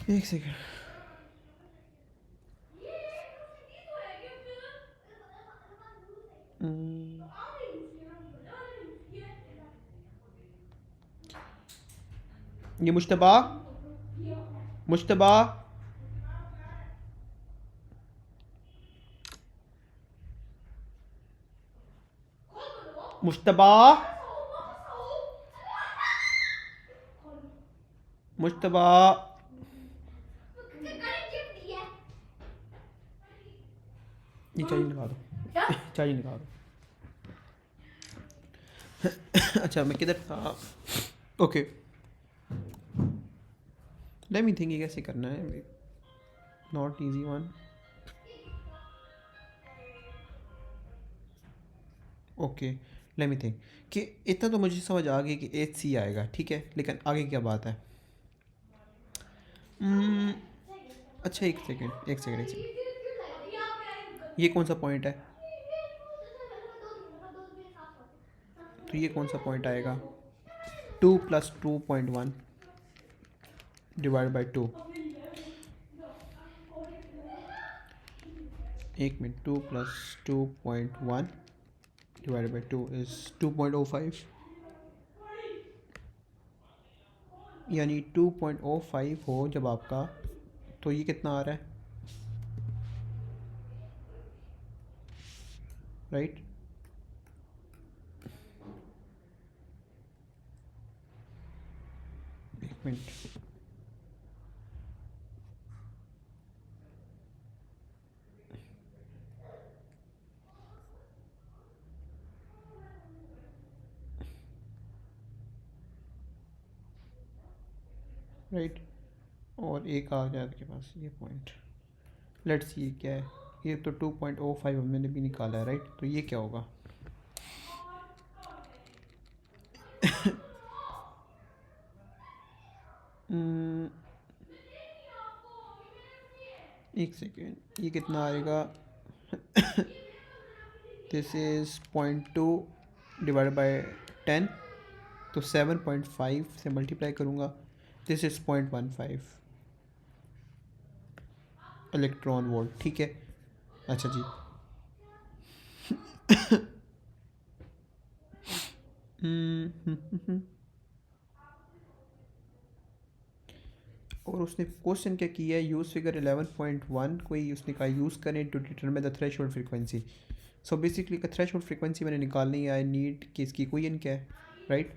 एक सेकेंड. ये मुश्तबा मुश्तबा मुश्तबा मुश्तबा ये चाहिए निकाल दो, चाहिए निकाल दो. अच्छा, मैं किधर था. ओके, लेट मी थिंक ये कैसे करना है. Not easy one. Okay, late me think कि इतना तो मुझे समझ आ गई कि एच सी आएगा, ठीक है, लेकिन आगे क्या बात है. अच्छा, एक सेकेंड एक सेकेंड एक सेकेंड. ये कौन सा पॉइंट है, तो ये कौन सा पॉइंट आएगा. 2 + 2.1 डिवाइड बाई 2. एक मिनट, 2 + 2.1 डिवाइड बाई 2 इज़ 2.05, यानी 2.05 हो जब आपका, तो ये कितना आ रहा है, राइट. एक मिनट, राइट. और एक आ गया आपके पास ये पॉइंट। लेट्स सी क्या है, ये तो 2.05 मैंने भी निकाला है राइट, तो ये क्या होगा? हम्म, एक सेकेंड, ये कितना आएगा? दिस इज़ 0.2 डिवाइड बाय 10, तो 7.5 से मल्टीप्लाई करूँगा। दिस इज़ 0.15 इलेक्ट्रॉन वोल्ट, ठीक है। अच्छा जी। और उसने क्वेश्चन क्या किया है, यूज़ फिगर 11.1 कोई उसने कहा यूज़ करें to determine the threshold frequency. So basically का थ्रेशोल्ड फ्रीक्वेंसी मैंने निकालनी है, आई नीड कि इसकी इक्वेशन क्या है राइट।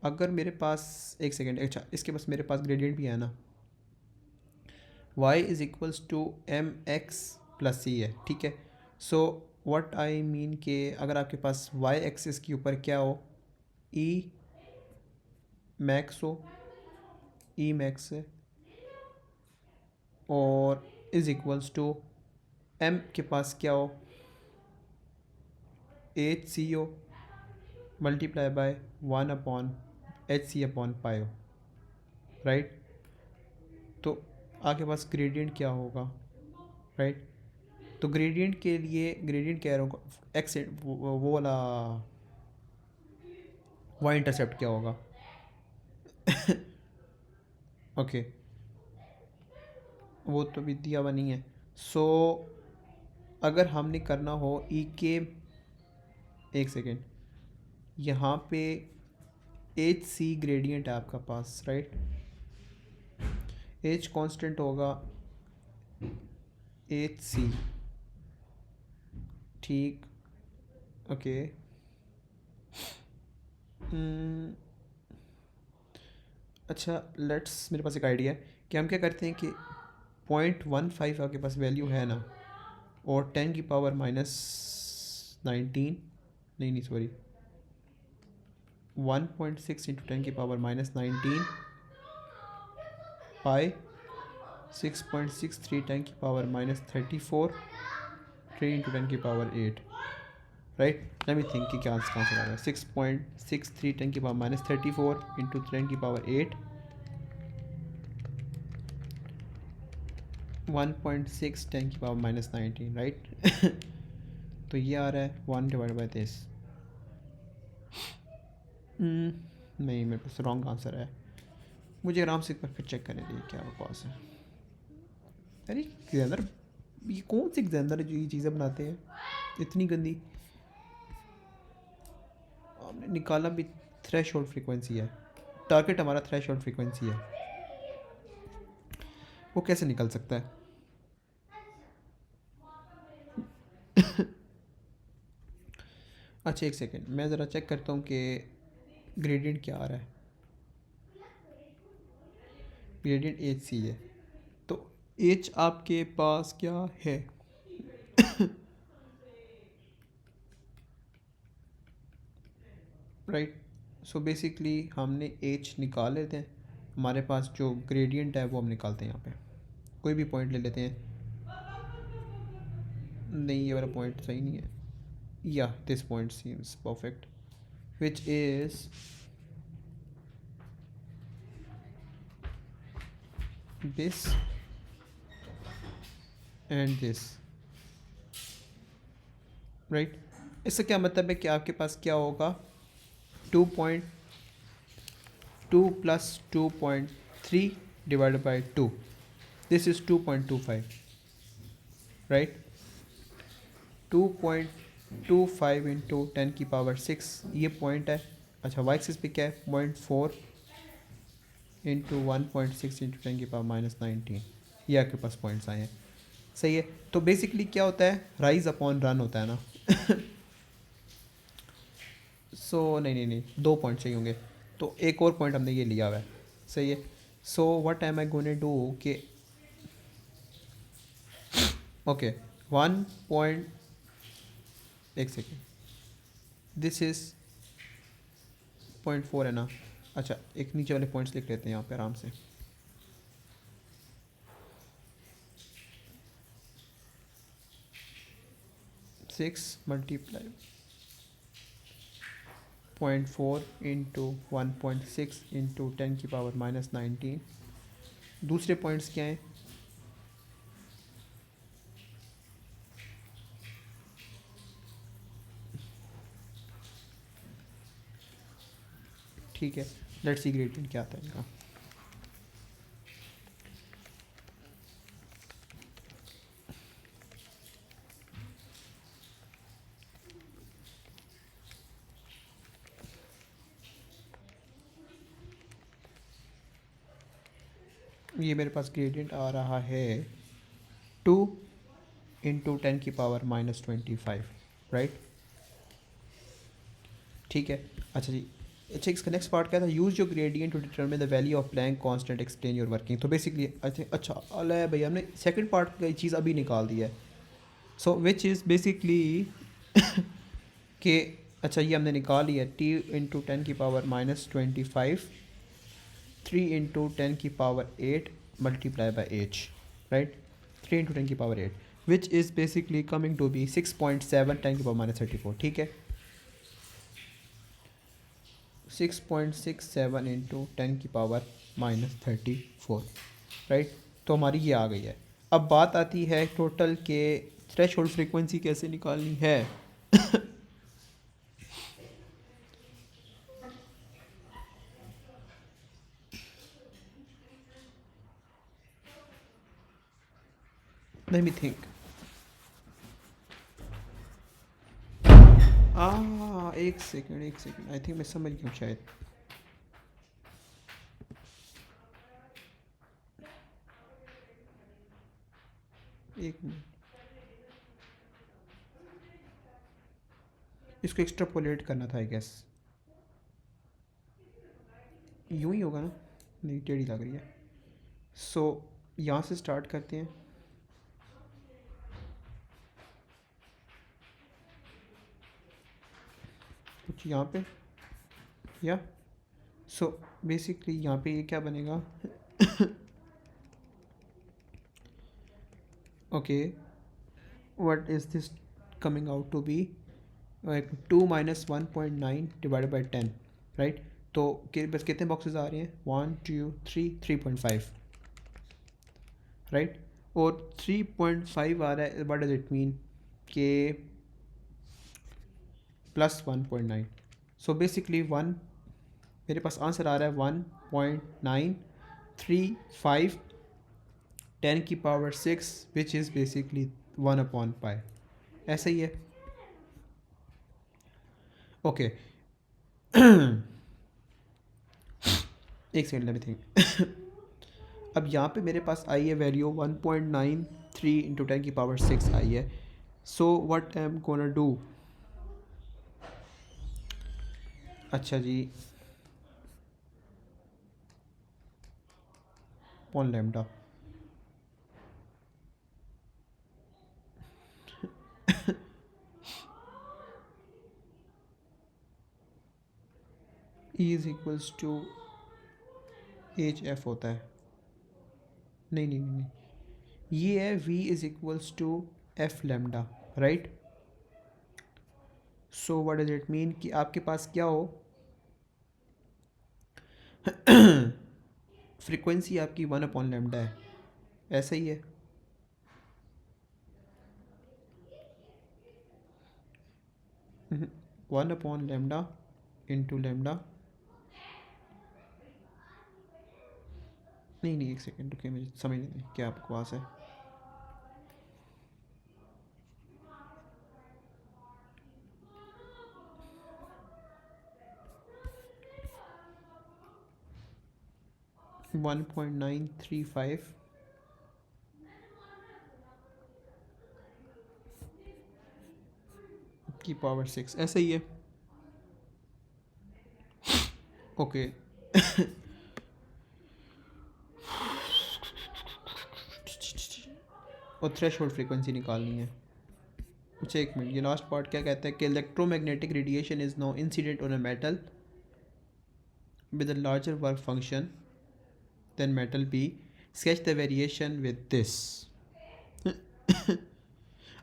अगर मेरे पास एक सेकेंड, अच्छा इसके पास मेरे पास ग्रेडियंट भी है ना, y is equals to m x plus c है, ठीक है। सो व्हाट आई मीन के अगर आपके पास y एक्सिस के ऊपर क्या हो, ई मैक्स हो, ई मैक्स है, और इज़ इक्वल्स टू एम के पास क्या हो, h c o multiply by 1/HC/पाई हो राइट। तो आपके पास ग्रेडियंट क्या होगा राइट। तो ग्रेडियंट के लिए ग्रेडियंट क्या होगा, एक्स वो वाला वाई इंटरसेप्ट क्या होगा? ओके वो तो भी दिया हुआ नहीं है। सो अगर हमने करना हो ई के, एक सेकेंड, यहाँ पे एच सी ग्रेडियंट है आपका पास राइट, एच कांस्टेंट होगा एच सी, ठीक, ओके। अच्छा लेट्स, मेरे पास एक आइडिया है कि हम क्या करते हैं कि 0.15 आपके पास वैल्यू है ना, और 10⁻⁻19, नहीं नहीं सॉरी, 1.6 इंटू 10⁻⁻19 पाई 6.63 10⁻⁻34 3 into 10⁻8 right. Late me think कि क्या आंसर आ रहा है, 6.63 10⁻⁻34 इंटू 10⁻8 1.6 10⁻⁻19 राइट। तो ये आ रहा है 1 डिवाइड बाई दिस। नहीं मेरे पास रॉन्ग आंसर है, मुझे आराम से एक बार फिर चेक करने दीजिए क्या बकवास है। अरे एग्जैम्पलर, ये कौन से एग्जैम्पलर है जो ये चीज़ें बनाते हैं इतनी गंदी। हमने निकाला भी थ्रेश होल्ड फ्रिक्वेंसी है, टारगेट हमारा थ्रेश होल्ड फ्रिक्वेंसी है, वो कैसे निकल सकता है? अच्छा एक सेकेंड, मैं ज़रा चेक करता हूँ कि ग्रेडियंट क्या आ रहा है। ग्रेडियंट एच सी है, तो एच आपके पास क्या है? राइट। सो बेसिकली हमने एच निकाल लेते हैं, हमारे पास जो ग्रेडियंट है वो हम निकालते हैं। यहाँ पे कोई भी पॉइंट ले लेते हैं, नहीं ये वाला पॉइंट सही नहीं है, या this point seems perfect which is this and this right. इसका क्या मतलब है कि आपके पास क्या होगा, 2.2 plus 2.3 divide by 2, this is 2.25 right. 2.25 into 10⁻6 ये पॉइंट है। अच्छा वाई एक्सिस पे क्या है, 0.4 इंटू 1.6 इंटू 10⁻⁻19, ये आपके पास पॉइंट्स आए हैं, सही है। तो बेसिकली क्या होता है, राइज अपॉन रन होता है ना। सो नहीं नहीं नहीं, दो पॉइंट चाहिए होंगे, तो एक और पॉइंट हमने ये लिया हुआ है, सही है। So what am I gonna do के, ओके 1. एक सेकेंड, दिस इज़ 0.4 है ना। अच्छा एक नीचे वाले पॉइंट्स लिख लेते हैं यहाँ पे आराम से। 6 मल्टीप्लाई 0.4 इंटू 1.6 इंटू 10⁻⁻19। दूसरे पॉइंट्स क्या हैं? ठीक है, लेट्स सी ग्रेडियंट क्या आता है इनका। ये मेरे पास ग्रेडियंट आ रहा है 2 इंटू 10⁻⁻25, राइट। ठीक है, अच्छा जी। अच्छा, इसका नेक्स्ट पार्ट क्या था? Use your gradient to determine the value of Planck constant, explain your working. तो बेसिकली आई थिंक अच्छा अल भैया हमने सेकंड पार्ट की चीज़ अभी निकाल दी है। सो विच इज़ बेसिकली कि अच्छा ये हमने निकाल लिया T into 10⁻⁻25 3 into 10⁸ multiply by H, right. 3 into 10⁸ which is basically coming to be 6.7 10⁻34। ठीक है, 6.67 इंटू 10⁻34, राइट। तो हमारी ये आ गई है। अब बात आती है टोटल के थ्रेशोल्ड फ्रीक्वेंसी कैसे निकालनी है। Late me think. एक सेकंड आई थिंक मैं समझ गया हूँ शायद। एक मिनट, इसको एक्स्ट्रापोलेट करना था आई गेस। यूं ही होगा ना? नहीं, टेढ़ी लग रही है। सो यहाँ से स्टार्ट करते हैं। कुछ यहाँ पे या सो बेसिकली यहाँ पे ये क्या बनेगा? Okay, what is this coming out to be? 2 minus 1.9 divided by 10, right. तो बस कितने बॉक्सेस आ रहे हैं? 1 2 3 3.5, राइट। और 3.5 आ रहा है, व्हाट डज इट मीन? के प्लस 1.9। सो बेसिकली मेरे पास आंसर आ रहा है 1.935 10⁻6 विच इज़ बेसिकली 1/π। ऐसा ही है, ओके। एक सेकेंड लेट मी थिंक। अब यहाँ पे मेरे पास आई है वैल्यू 1.93 इंटू 10⁻6 आई है। So what I am gonna do? अच्छा जी, upon lambda e is equals to H F होता है। नहीं, ये है v is equals to F lambda, right. So what does it mean कि आपके पास क्या हो? फ्रीक्वेंसी आपकी 1/λ है, ऐसा ही है। One upon lambda into lambda. नहीं, एक सेकेंड रुकिए, मुझे समझ नहीं क्या बकवास है। वन पॉइंट 935 की पावर 6, ऐसा ही है, ओके। और थ्रेशोल्ड फ्रीक्वेंसी निकालनी है। अच्छा एक मिनट, ये लास्ट पार्ट क्या कहता है कि electromagnetic radiation is no incident on a metal with a larger work function than metal B. Sketch the variation with this.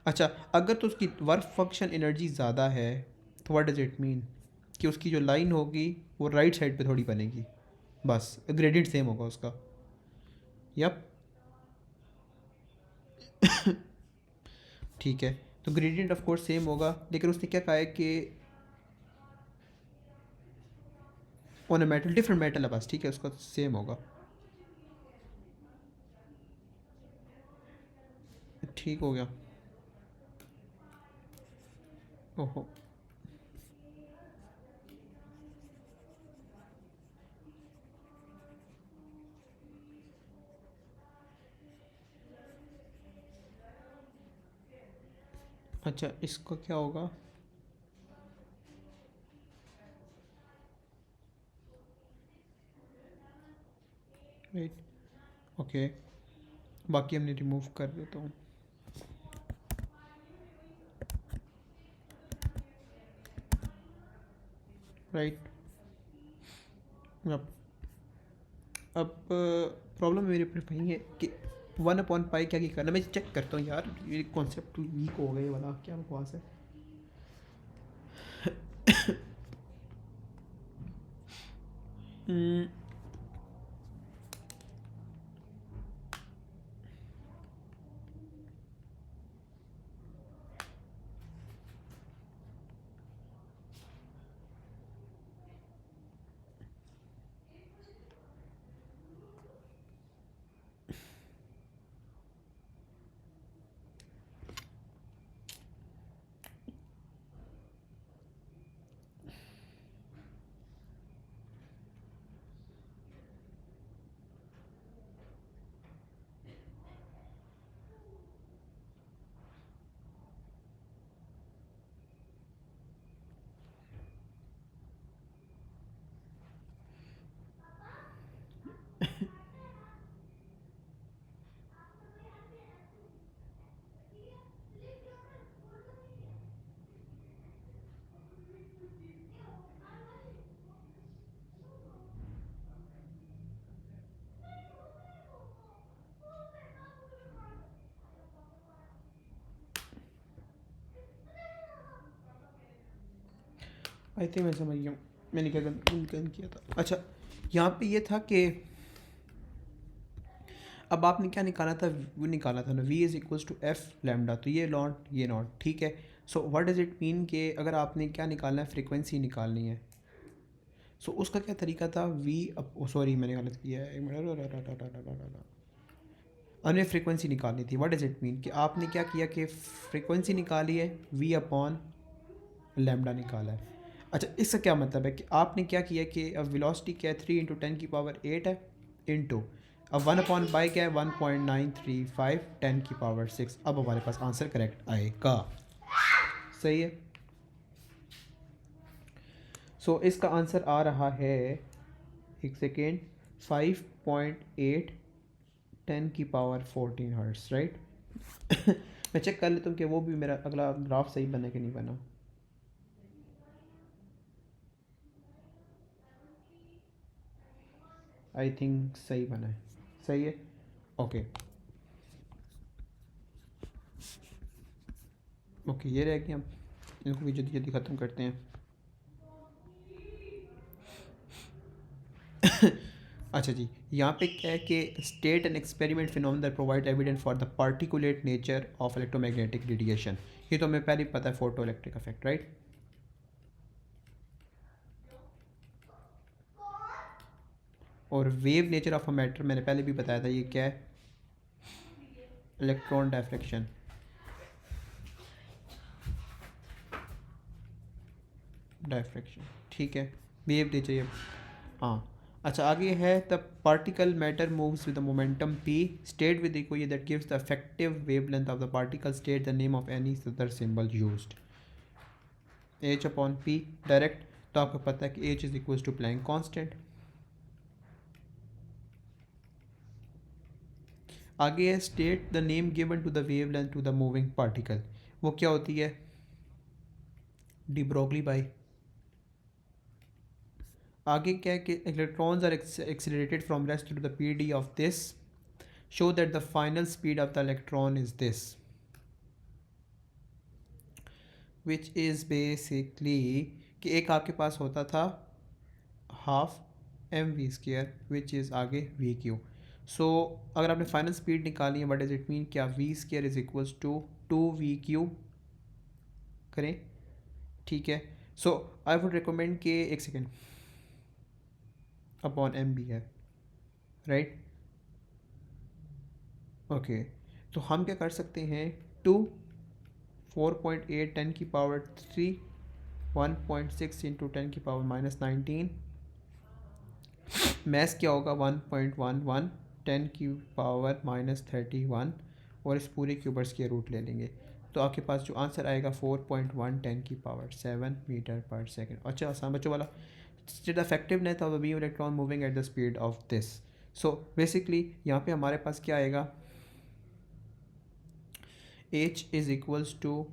अच्छा, अगर तो उसकी वर्क फंक्शन एनर्जी ज़्यादा है तो व्हाट डज इट मीन कि उसकी जो लाइन होगी वो राइट साइड पे थोड़ी बनेगी, बस ग्रेडियंट सेम होगा उसका। यप, ठीक है। तो ग्रेडियंट ऑफ कोर्स सेम होगा, लेकिन उसने क्या कहा है कि on a metal, different metal है बस, ठीक है, उसका सेम होगा। ठीक हो गया। ओहो, अच्छा इसका क्या होगा? राइट, ओके, बाकी हमने रिमूव कर देता हूँ। राइट, अब प्रॉब्लम मेरे ऊपर वही है कि 1/पाई क्या करना, मैं चेक करता हूँ यार, ये कॉन्सेप्ट वीक हो गए वाला, क्या बकवास है। आई थिंक मैं समझ गया हूँ, मैंने क्या गन किया था। अच्छा, यहाँ पे ये था कि अब आपने क्या निकाला था, वो निकाला था ना, v is equals to F lambda, तो ये नॉट ठीक है। So what does it mean कि अगर आपने क्या निकालना है, फ्रीक्वेंसी निकालनी है, सो उसका क्या तरीका था, वी अब सॉरी मैंने गलत किया है, एक मिनट, हमने फ्रीक्वेंसी निकालनी थी। व्हाट डज इट मीन कि आपने क्या किया कि फ्रीक्वेंसी निकाली है, वी अपॉन लैम्डा निकाला है। अच्छा, इसका क्या मतलब है कि आपने क्या किया कि अब वेलोसिटी क्या है, 3 × 10⁸ है, इंटू अब 1/पाई क्या है, 1.935 10⁶। अब हमारे पास आंसर करेक्ट आएगा, सही है। सो इसका आंसर आ रहा है, एक सेकेंड, 5.8 10⁻14 हर्ट्स, राइट। मैं चेक कर लेता हूँ कि वो भी मेरा अगला ग्राफ सही बना कि नहीं बना। आई थिंक सही बना है, सही है, ओके। ओके, ये रह गया, इनको भी जल्दी जल्दी ख़त्म करते हैं। अच्छा जी, यहाँ पे क्या है कि state and experiment phenomena that provide evidence for the particulate nature of electromagnetic radiation, ये तो हमें पहले ही पता है, फोटो इलेक्ट्रिक इफेक्ट, राइट। और wave nature of a matter मैंने पहले भी बताया था, ये क्या है, इलेक्ट्रॉन डायफ्रेक्शन, ठीक है, वेव नेचर ये, हाँ। अच्छा, आगे है the particle matter moves with the momentum p, state with equal that gives the effective wavelength of the particle, state the name of any other symbol used, h/p direct. तो आपको पता है कि h is equal to Planck constant. आगे है state the name given to the wavelength to the moving particle, वो क्या होती है, डी ब्रोगली बाई। आगे क्या है कि electrons are accelerated from rest to the P D of this, show that the final speed of the electron is this. Which is basically कि एक आपके पास होता था half M V square which is आगे वी क्यू. सो अगर आपने final speed निकाली है, वट डज इट मीन, क्या V square is equals to 2 V Q करें. ठीक है. सो आई वुड रिकमेंड कि एक सेकेंड अपॉन एम बी है, राइट. ओके. तो हम क्या कर सकते हैं, 2 4.8 10⁻³ 1.6 इंटू 10⁻⁻19. मैथ क्या होगा 1.11 10⁻⁻31. और इस पूरे के ऊपर स्क्वायर रूट ले लेंगे तो आपके पास जो आंसर आएगा 4.1 10⁻7 मीटर पर सेकेंड. अच्छा आसान बच्चों वाला. The effectiveness of the beam electron moving at the speed of this. So basically यहाँ पे हमारे पास क्या आएगा, h is equals to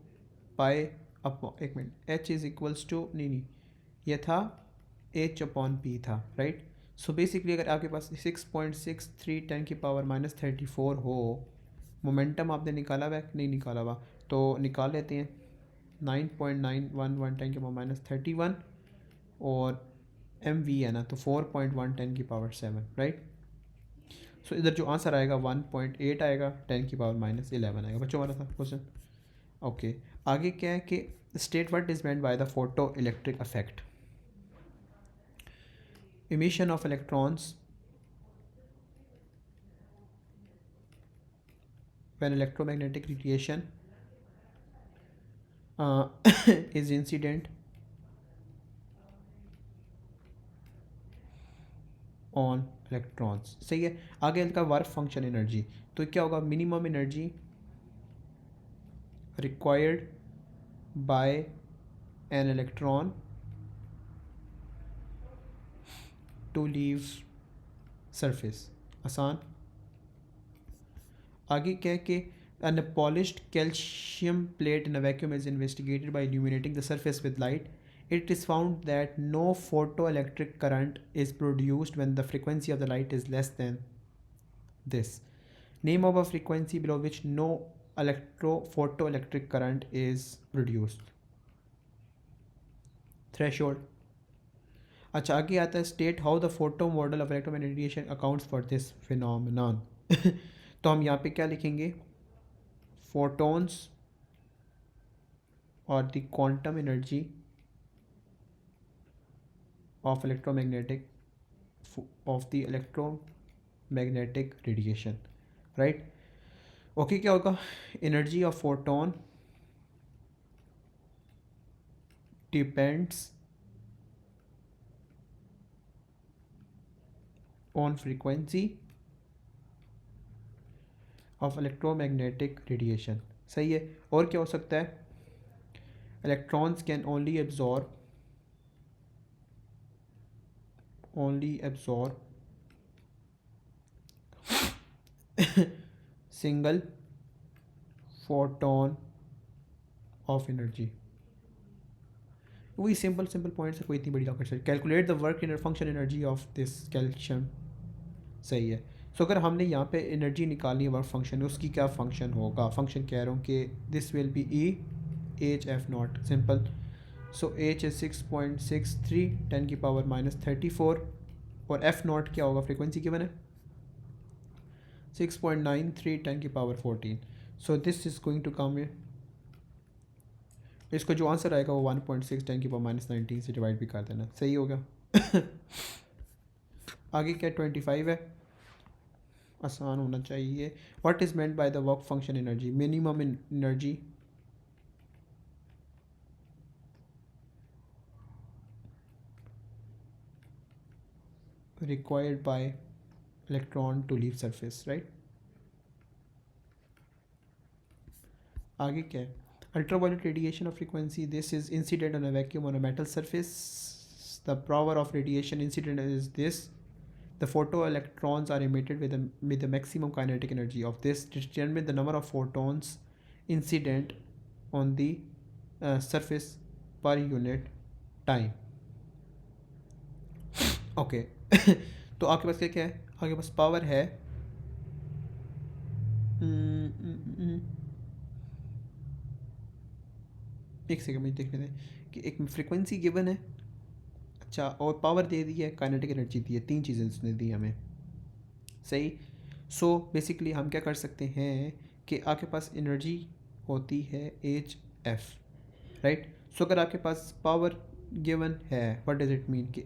pi upon, एक minute, h is equals to, नहीं ये था h अपॉन p था, राइट. सो बेसिकली अगर आपके पास 6.63 10⁻⁻34 हो, मोमेंटम आपने निकाला हुआ है, नहीं निकाला हुआ तो निकाल लेते हैं. 9.911 10⁻⁻31 और एम वी है ना, तो 4.1 10⁻7, राइट. सो इधर जो आंसर आएगा 1.8 आएगा, 10⁻11 आएगा. बच्चों वाला था क्वेश्चन. ओके. आगे क्या है कि state what is meant by the photo electric effect. emission of electrons when electromagnetic radiation is incident on electrons. सही है. आगे इनका वर्क फंक्शन एनर्जी, तो क्या होगा, minimum energy required by an electron to leave surface. आसान. आगे क्या है कि an polished calcium plate in a vacuum is investigated by illuminating the surface with light. It is found that no photoelectric current is produced when the frequency of the light is less than this. Name of a frequency below which no photoelectric current is produced. Threshold. अच्छा आगे आता है state how the photo model of electromagnetic radiation accounts for this phenomenon. तो हम यहाँ पे क्या लिखेंगे, photons or the quantum energy of the electromagnetic radiation, right. Okay, क्या होगा, energy of photon depends on frequency of electromagnetic radiation. सही है. और क्या हो सकता है, electrons can only absorb single photon of energy. वही सिंपल पॉइंट्स है, कोई इतनी बड़ी rocket. Calculate the work in function energy of this calcium. सही है. सो अगर हमने यहाँ पे एनर्जी निकालनी है वर्क फंक्शन, उसकी क्या फंक्शन होगा, फंक्शन कह रहा हूँ कि this will be E H F not. Simple. So H is 6.63 10⁻⁻34 और एफ नॉट क्या होगा, फ्रिक्वेंसी गिवन है 6.93 10⁻14. So this is going to come है, इसको जो आंसर आएगा वो 1.6 10⁻⁻19 से डिवाइड भी कर देना. सही हो गया. आगे क्या 25 है, आसान होना चाहिए. What is meant by the work function energy. Minimum energy required by electron to leave surface, right. आगे क्या है, ultraviolet radiation of frequency, this is incident on a vacuum on a metal surface. The power of radiation incident is this. The photoelectrons are emitted with the maximum kinetic energy of this. Determine the number of photons incident on the surface per unit time. Okay. तो आपके पास क्या है, आपके पास power है एक second मुझे देखने दें कि एक फ्रिक्वेंसी गिवन है, अच्छा, और पावर दे दी है, काइनेटिक एनर्जी दी है, तीन चीज़ें उसने दी हमें, सही। सो बेसिकली हम क्या कर सकते हैं कि आपके पास एनर्जी होती है एच एफ, राइट। सो अगर आपके पास पावर गिवन है, व्हाट डज इट मीन कि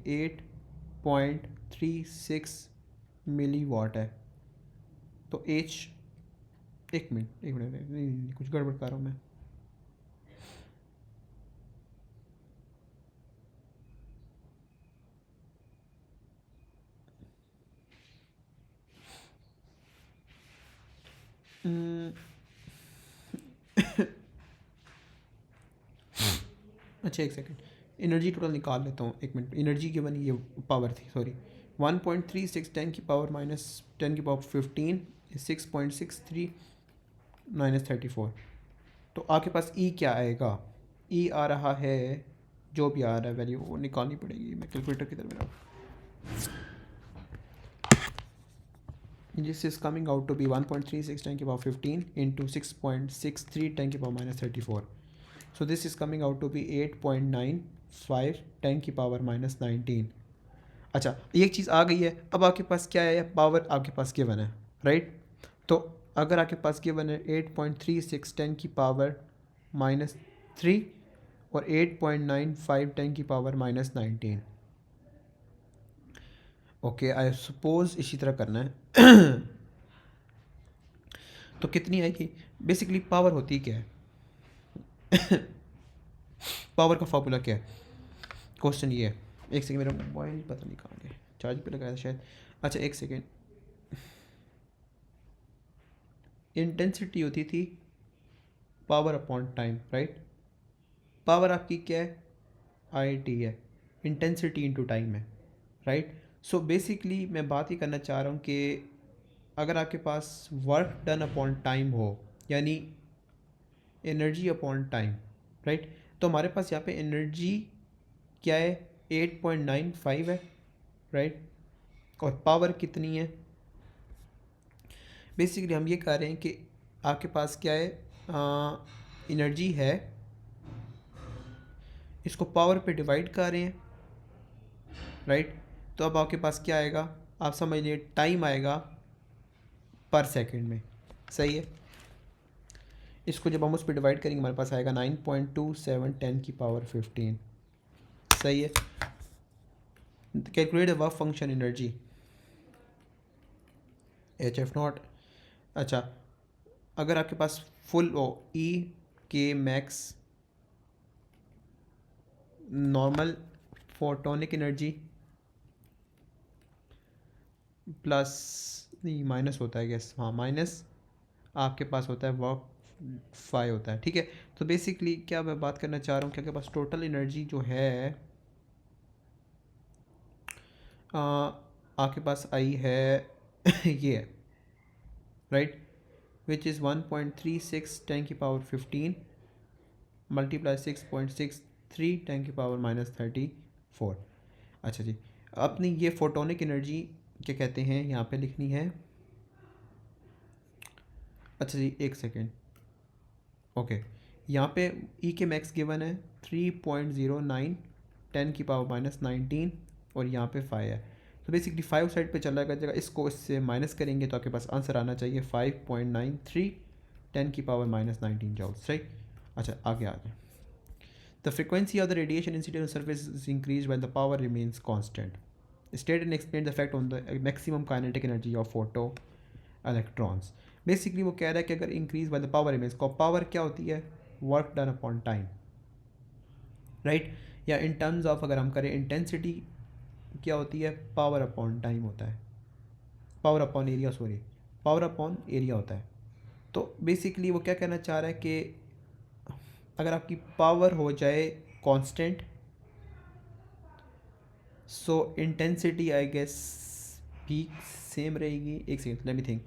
8.36 मिली वाट है, तो एच, एक मिनट नहीं, कुछ गड़बड़ कर रहा हूँ मैं। हम्म, अच्छा एक सेकंड, एनर्जी टोटल निकाल लेता हूँ, एक मिनट। एनर्जी गिवन ये पावर थी, सॉरी, 1.36 10 की पावर माइनस 10 की पावर 15, 6.63 माइनस 34। तो आपके पास ई क्या आएगा? ई आ रहा है, जो भी आ रहा है वैल्यू वो निकालनी पड़ेगी। मैं कैलकुलेटर की तरफ मेरा, this is coming out to be 1.36 10 की पावर 15 इंटू 6.63 10 की power minus 34। So this is coming out to be 8.95 10 की पावर माइनस 19। अच्छा, एक चीज़ आ गई है। अब आपके पास क्या है? पावर आपके पास गिवन है, राइट। तो अगर आपके पास गिवन है 8.36 10 की पावर माइनस 3 और 8.95 10 की power minus 19, okay, I suppose इसी तरह करना है। तो कितनी आएगी? बेसिकली पावर होती क्या है? पावर का फॉर्मूला क्या है? क्वेश्चन ये है। एक सेकंड, मेरा मोबाइल पता नहीं कहाँ गया, चार्ज पे लगाया था शायद। अच्छा एक सेकंड, इंटेंसिटी होती थी power upon time, right. Power आपकी क्या है? आई टी है, इंटेंसिटी इनटू टाइम है, राइट। सो बेसिकली मैं बात ही करना चाह रहा हूँ कि अगर आपके पास वर्क डन अपॉन टाइम हो, यानी एनर्जी अपॉन टाइम, राइट, तो हमारे पास यहाँ पे एनर्जी क्या है? 8.95 है, राइट। और पावर कितनी है? बेसिकली हम ये कह रहे हैं कि आपके पास क्या है, एनर्जी है, इसको पावर पे डिवाइड कर रहे हैं, राइट। तो अब आपके पास क्या आएगा? आप समझ लीजिए टाइम आएगा पर सेकंड में, सही है। इसको जब हम उस पर डिवाइड करेंगे हमारे पास आएगा 9.27 10 की पावर 15, सही है। Calculate the work function energy H F not. अच्छा, अगर आपके पास फुल हो, ई के max normal photonic energy plus, नहीं माइनस होता है गैस, हाँ माइनस आपके पास होता है वर्क 5 होता है, ठीक है। तो बेसिकली क्या मैं बात करना चाह रहा हूँ कि आपके पास टोटल एनर्जी जो है, आपके पास आई है ये है, राइट, विच इज़ 1.36 10 की पावर 15 मल्टीप्लाई 6.63 10 की पावर माइनस 34। अच्छा जी, अपनी ये फोटोनिक एनर्जी क्या कहते हैं यहाँ पे लिखनी है। अच्छा जी एक सेकेंड, ओके, यहाँ पे ई के मैक्स गिवन है 3.09 10 की पावर माइनस 19 और यहाँ पे 5 है। तो बेसिकली 5 साइड पे चला जाएगा, इसको इससे माइनस करेंगे तो आपके पास आंसर आना चाहिए 5.93 10 की पावर माइनस 19 जॉल्स, राइट। अच्छा आगे आ जाए। The frequency of the radiation incident surface is increase when the power remains constant. State and explain the effect on the maximum kinetic energy of photo electrons. Basically वो कह रहा है कि अगर increase by the power image को, power क्या होती है? Work done upon time, right. या इन टर्म्स ऑफ अगर हम करें इंटेंसिटी क्या होती है? पावर अपॉन टाइम होता है, power upon area, sorry, power upon area होता है। तो बेसिकली वो क्या कहना चाह रहा है कि अगर आपकी पावर हो जाए constant, so intensity I guess भी सेम रहेगी। एक सेकेंड, लेट मी थिंक,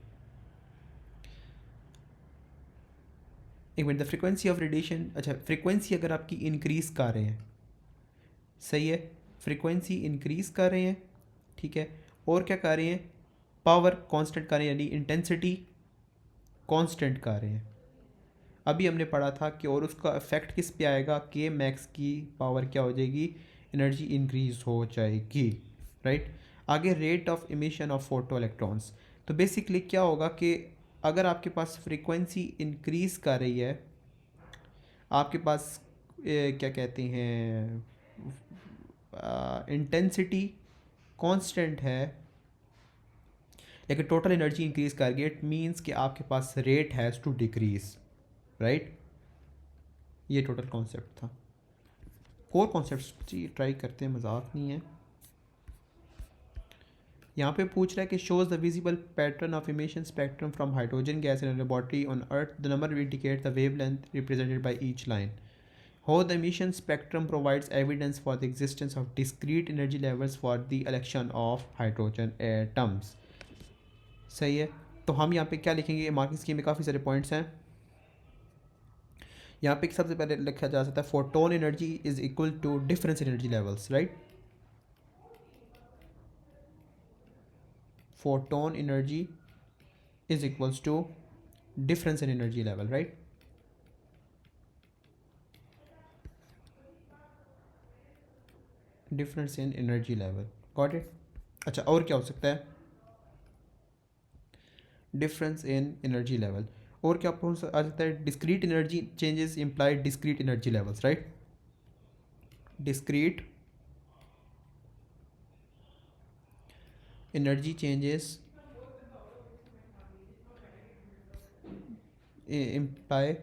एक minute. The frequency of radiation, अच्छा फ्रीक्वेंसी अगर आपकी इंक्रीज़ कर रहे हैं, सही है, फ्रीक्वेंसी इंक्रीज़ कर रहे हैं, ठीक है, और क्या कर रहे हैं? पावर कांस्टेंट कर रहे हैं, यानी इंटेंसिटी कांस्टेंट कर रहे हैं। अभी हमने पढ़ा था कि और उसका इफेक्ट किस पे आएगा, के मैक्स की पावर क्या हो जाएगी, एनर्जी इंक्रीज हो जाएगी, राइट। आगे rate of emission of photo electrons. तो बेसिकली क्या होगा कि अगर आपके पास फ्रीक्वेंसी इंक्रीज कर रही है, आपके पास क्या कहते हैं, इंटेंसिटी कांस्टेंट है लेकिन टोटल एनर्जी इंक्रीज कर गई, इट मीन्स कि आपके पास rate has to decrease, right. ये टोटल कॉन्सेप्ट था। कोर कॉन्सेप्ट ट्राई करते हैं, मजाक नहीं है। यहाँ पे पूछ रहा है कि shows the visible pattern of emission spectrum from hydrogen gas in laboratory on earth, the number indicate the wavelength represented by each line. How the emission spectrum provides evidence for the existence of discrete energy levels for the election of hydrogen atoms। सही है। तो हम यहाँ पे क्या लिखेंगे, marking scheme में काफ़ी सारे पॉइंट्स हैं। यहाँ पे सबसे पहले लिखा जा सकता है photon energy is equal to difference energy levels, right. Photon energy is equals to difference in energy level, right. Difference in energy level, got it. अच्छा, और क्या हो सकता है, डिफरेंस इन एनर्जी लेवल, और क्या आ सकता है, discrete energy changes imply discrete energy levels, right. Discrete energy changes imply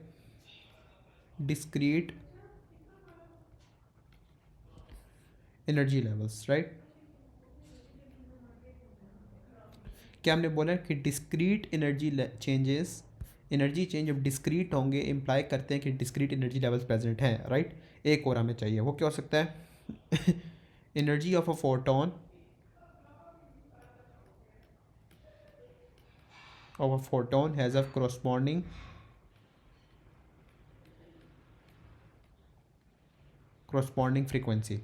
discrete energy levels, right. क्या हमने बोला कि discrete energy changes, energy change जब डिस्क्रीट होंगे इम्प्लाई करते हैं कि डिस्क्रीट एनर्जी लेवल्स प्रेजेंट हैं, राइट। एक और हमें चाहिए, वो क्या हो सकता है, energy of a photon has a corresponding frequency,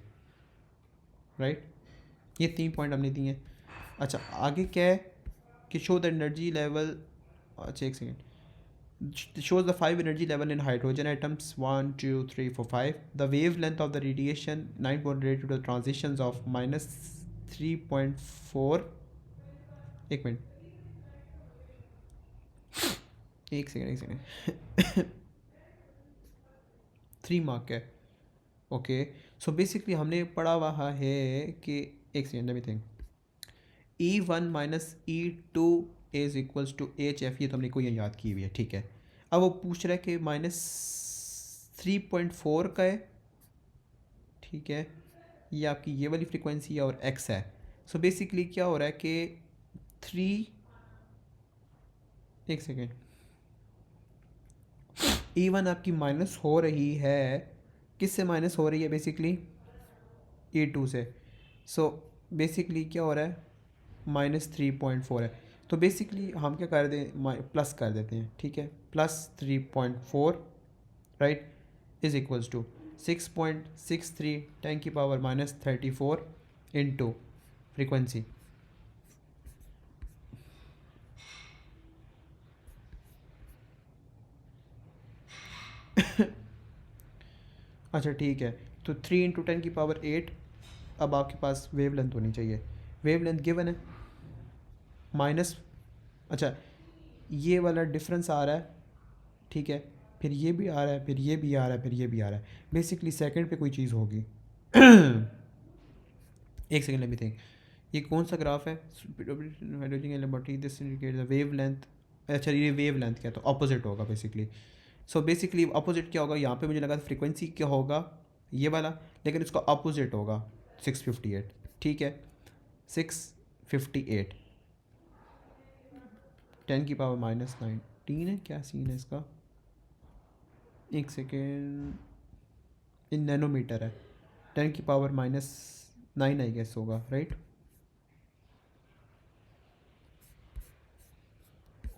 right. ये 3 पॉइंट हमने दिए हैं। अच्छा, आगे क्या है कि शो द एनर्जी लेवल, अच्छा एक second, shows the 5 energy level in hydrogen atoms 1 2 3 4 5, the wavelength of the radiation 9 point related to the transitions of -3.4, एक मिनट, एक सेकेंड 3 मार्क है, ओके। सो बेसिकली हमने पढ़ा हुआ है कि, एक second let me think, E1 minus E2 is equals to HF, ये तो हमने कोई याद की हुई है, ठीक है। अब वो पूछ रहा है कि -3.4 का है, ठीक है, ये आपकी ये वाली फ्रीक्वेंसी है और x है। सो बेसिकली क्या हो रहा है कि 3, एक सेकेंड, E1 आपकी माइनस हो रही है, किससे माइनस हो रही है, बेसिकली E2 से। सो बेसिकली क्या हो रहा है, -3.4 है, तो बेसिकली हम क्या कर दें, प्लस कर देते हैं, ठीक है, +3.4, राइट, इज इक्वल्स टू 6.63 10 की पावर -34 इंटू फ्रीक्वेंसी। अच्छा ठीक है, तो 3 इंटू 10 की पावर 8। अब आपके पास वेव लेंथ होनी चाहिए, वेव लेंथ गिवन है माइनस, अच्छा ये वाला डिफरेंस आ रहा है, ठीक है, फिर ये भी आ रहा है, फिर ये भी आ रहा है, फिर ये भी आ रहा है, बेसिकली सेकंड पे कोई चीज़ होगी। एक सेकंड लेट मी थिंक, ये कौन सा ग्राफ है, this indicate the wave length, अच्छा ये वेव लेंथ क्या, तो अपोजिट होगा बेसिकली। सो बेसिकली अपोजिट क्या होगा, यहाँ पे मुझे लगा फ्रीक्वेंसी क्या होगा ये वाला, लेकिन इसका अपोजिट होगा 658, ठीक है, 658 10 की पावर -19 है, क्या सीन है इसका, एक सेकेंड, इन नैनोमीटर है, 10 की पावर -9 आई गेस होगा, राइट,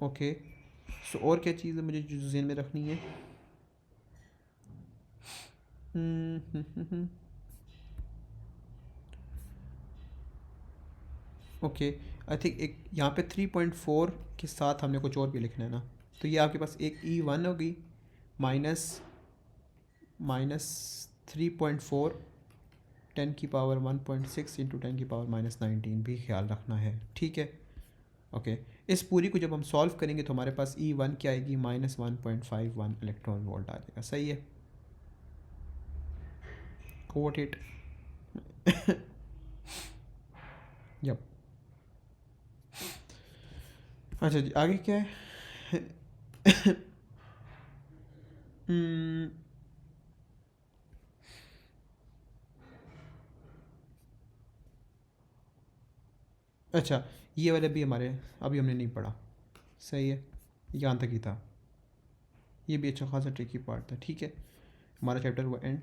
ओके। सो और क्या चीज़ है मुझे जो ज़हन में रखनी है, ओके, आई थिंक एक यहाँ पे 3.4 के साथ हमने कुछ और भी लिखना है ना, तो ये आपके पास एक E1 होगी माइनस माइनस 3.4 10⁻⁻⁻⁻6 इंटू 10⁻⁻19 भी ख्याल रखना है, ठीक है। ओके, इस पूरी को जब हम सॉल्व करेंगे तो हमारे पास E1 क्या आएगी, -1.51 इलेक्ट्रॉन वोल्ट आ जाएगा, सही है। Quote it. यप। अच्छा जी, आगे क्या है? अच्छा, ये वाला भी हमारे अभी हमने नहीं पढ़ा, सही है, यहाँ तक ही था। ये भी अच्छा खासा ट्रिकी पार्ट था, ठीक है। हमारा चैप्टर हुआ एंड।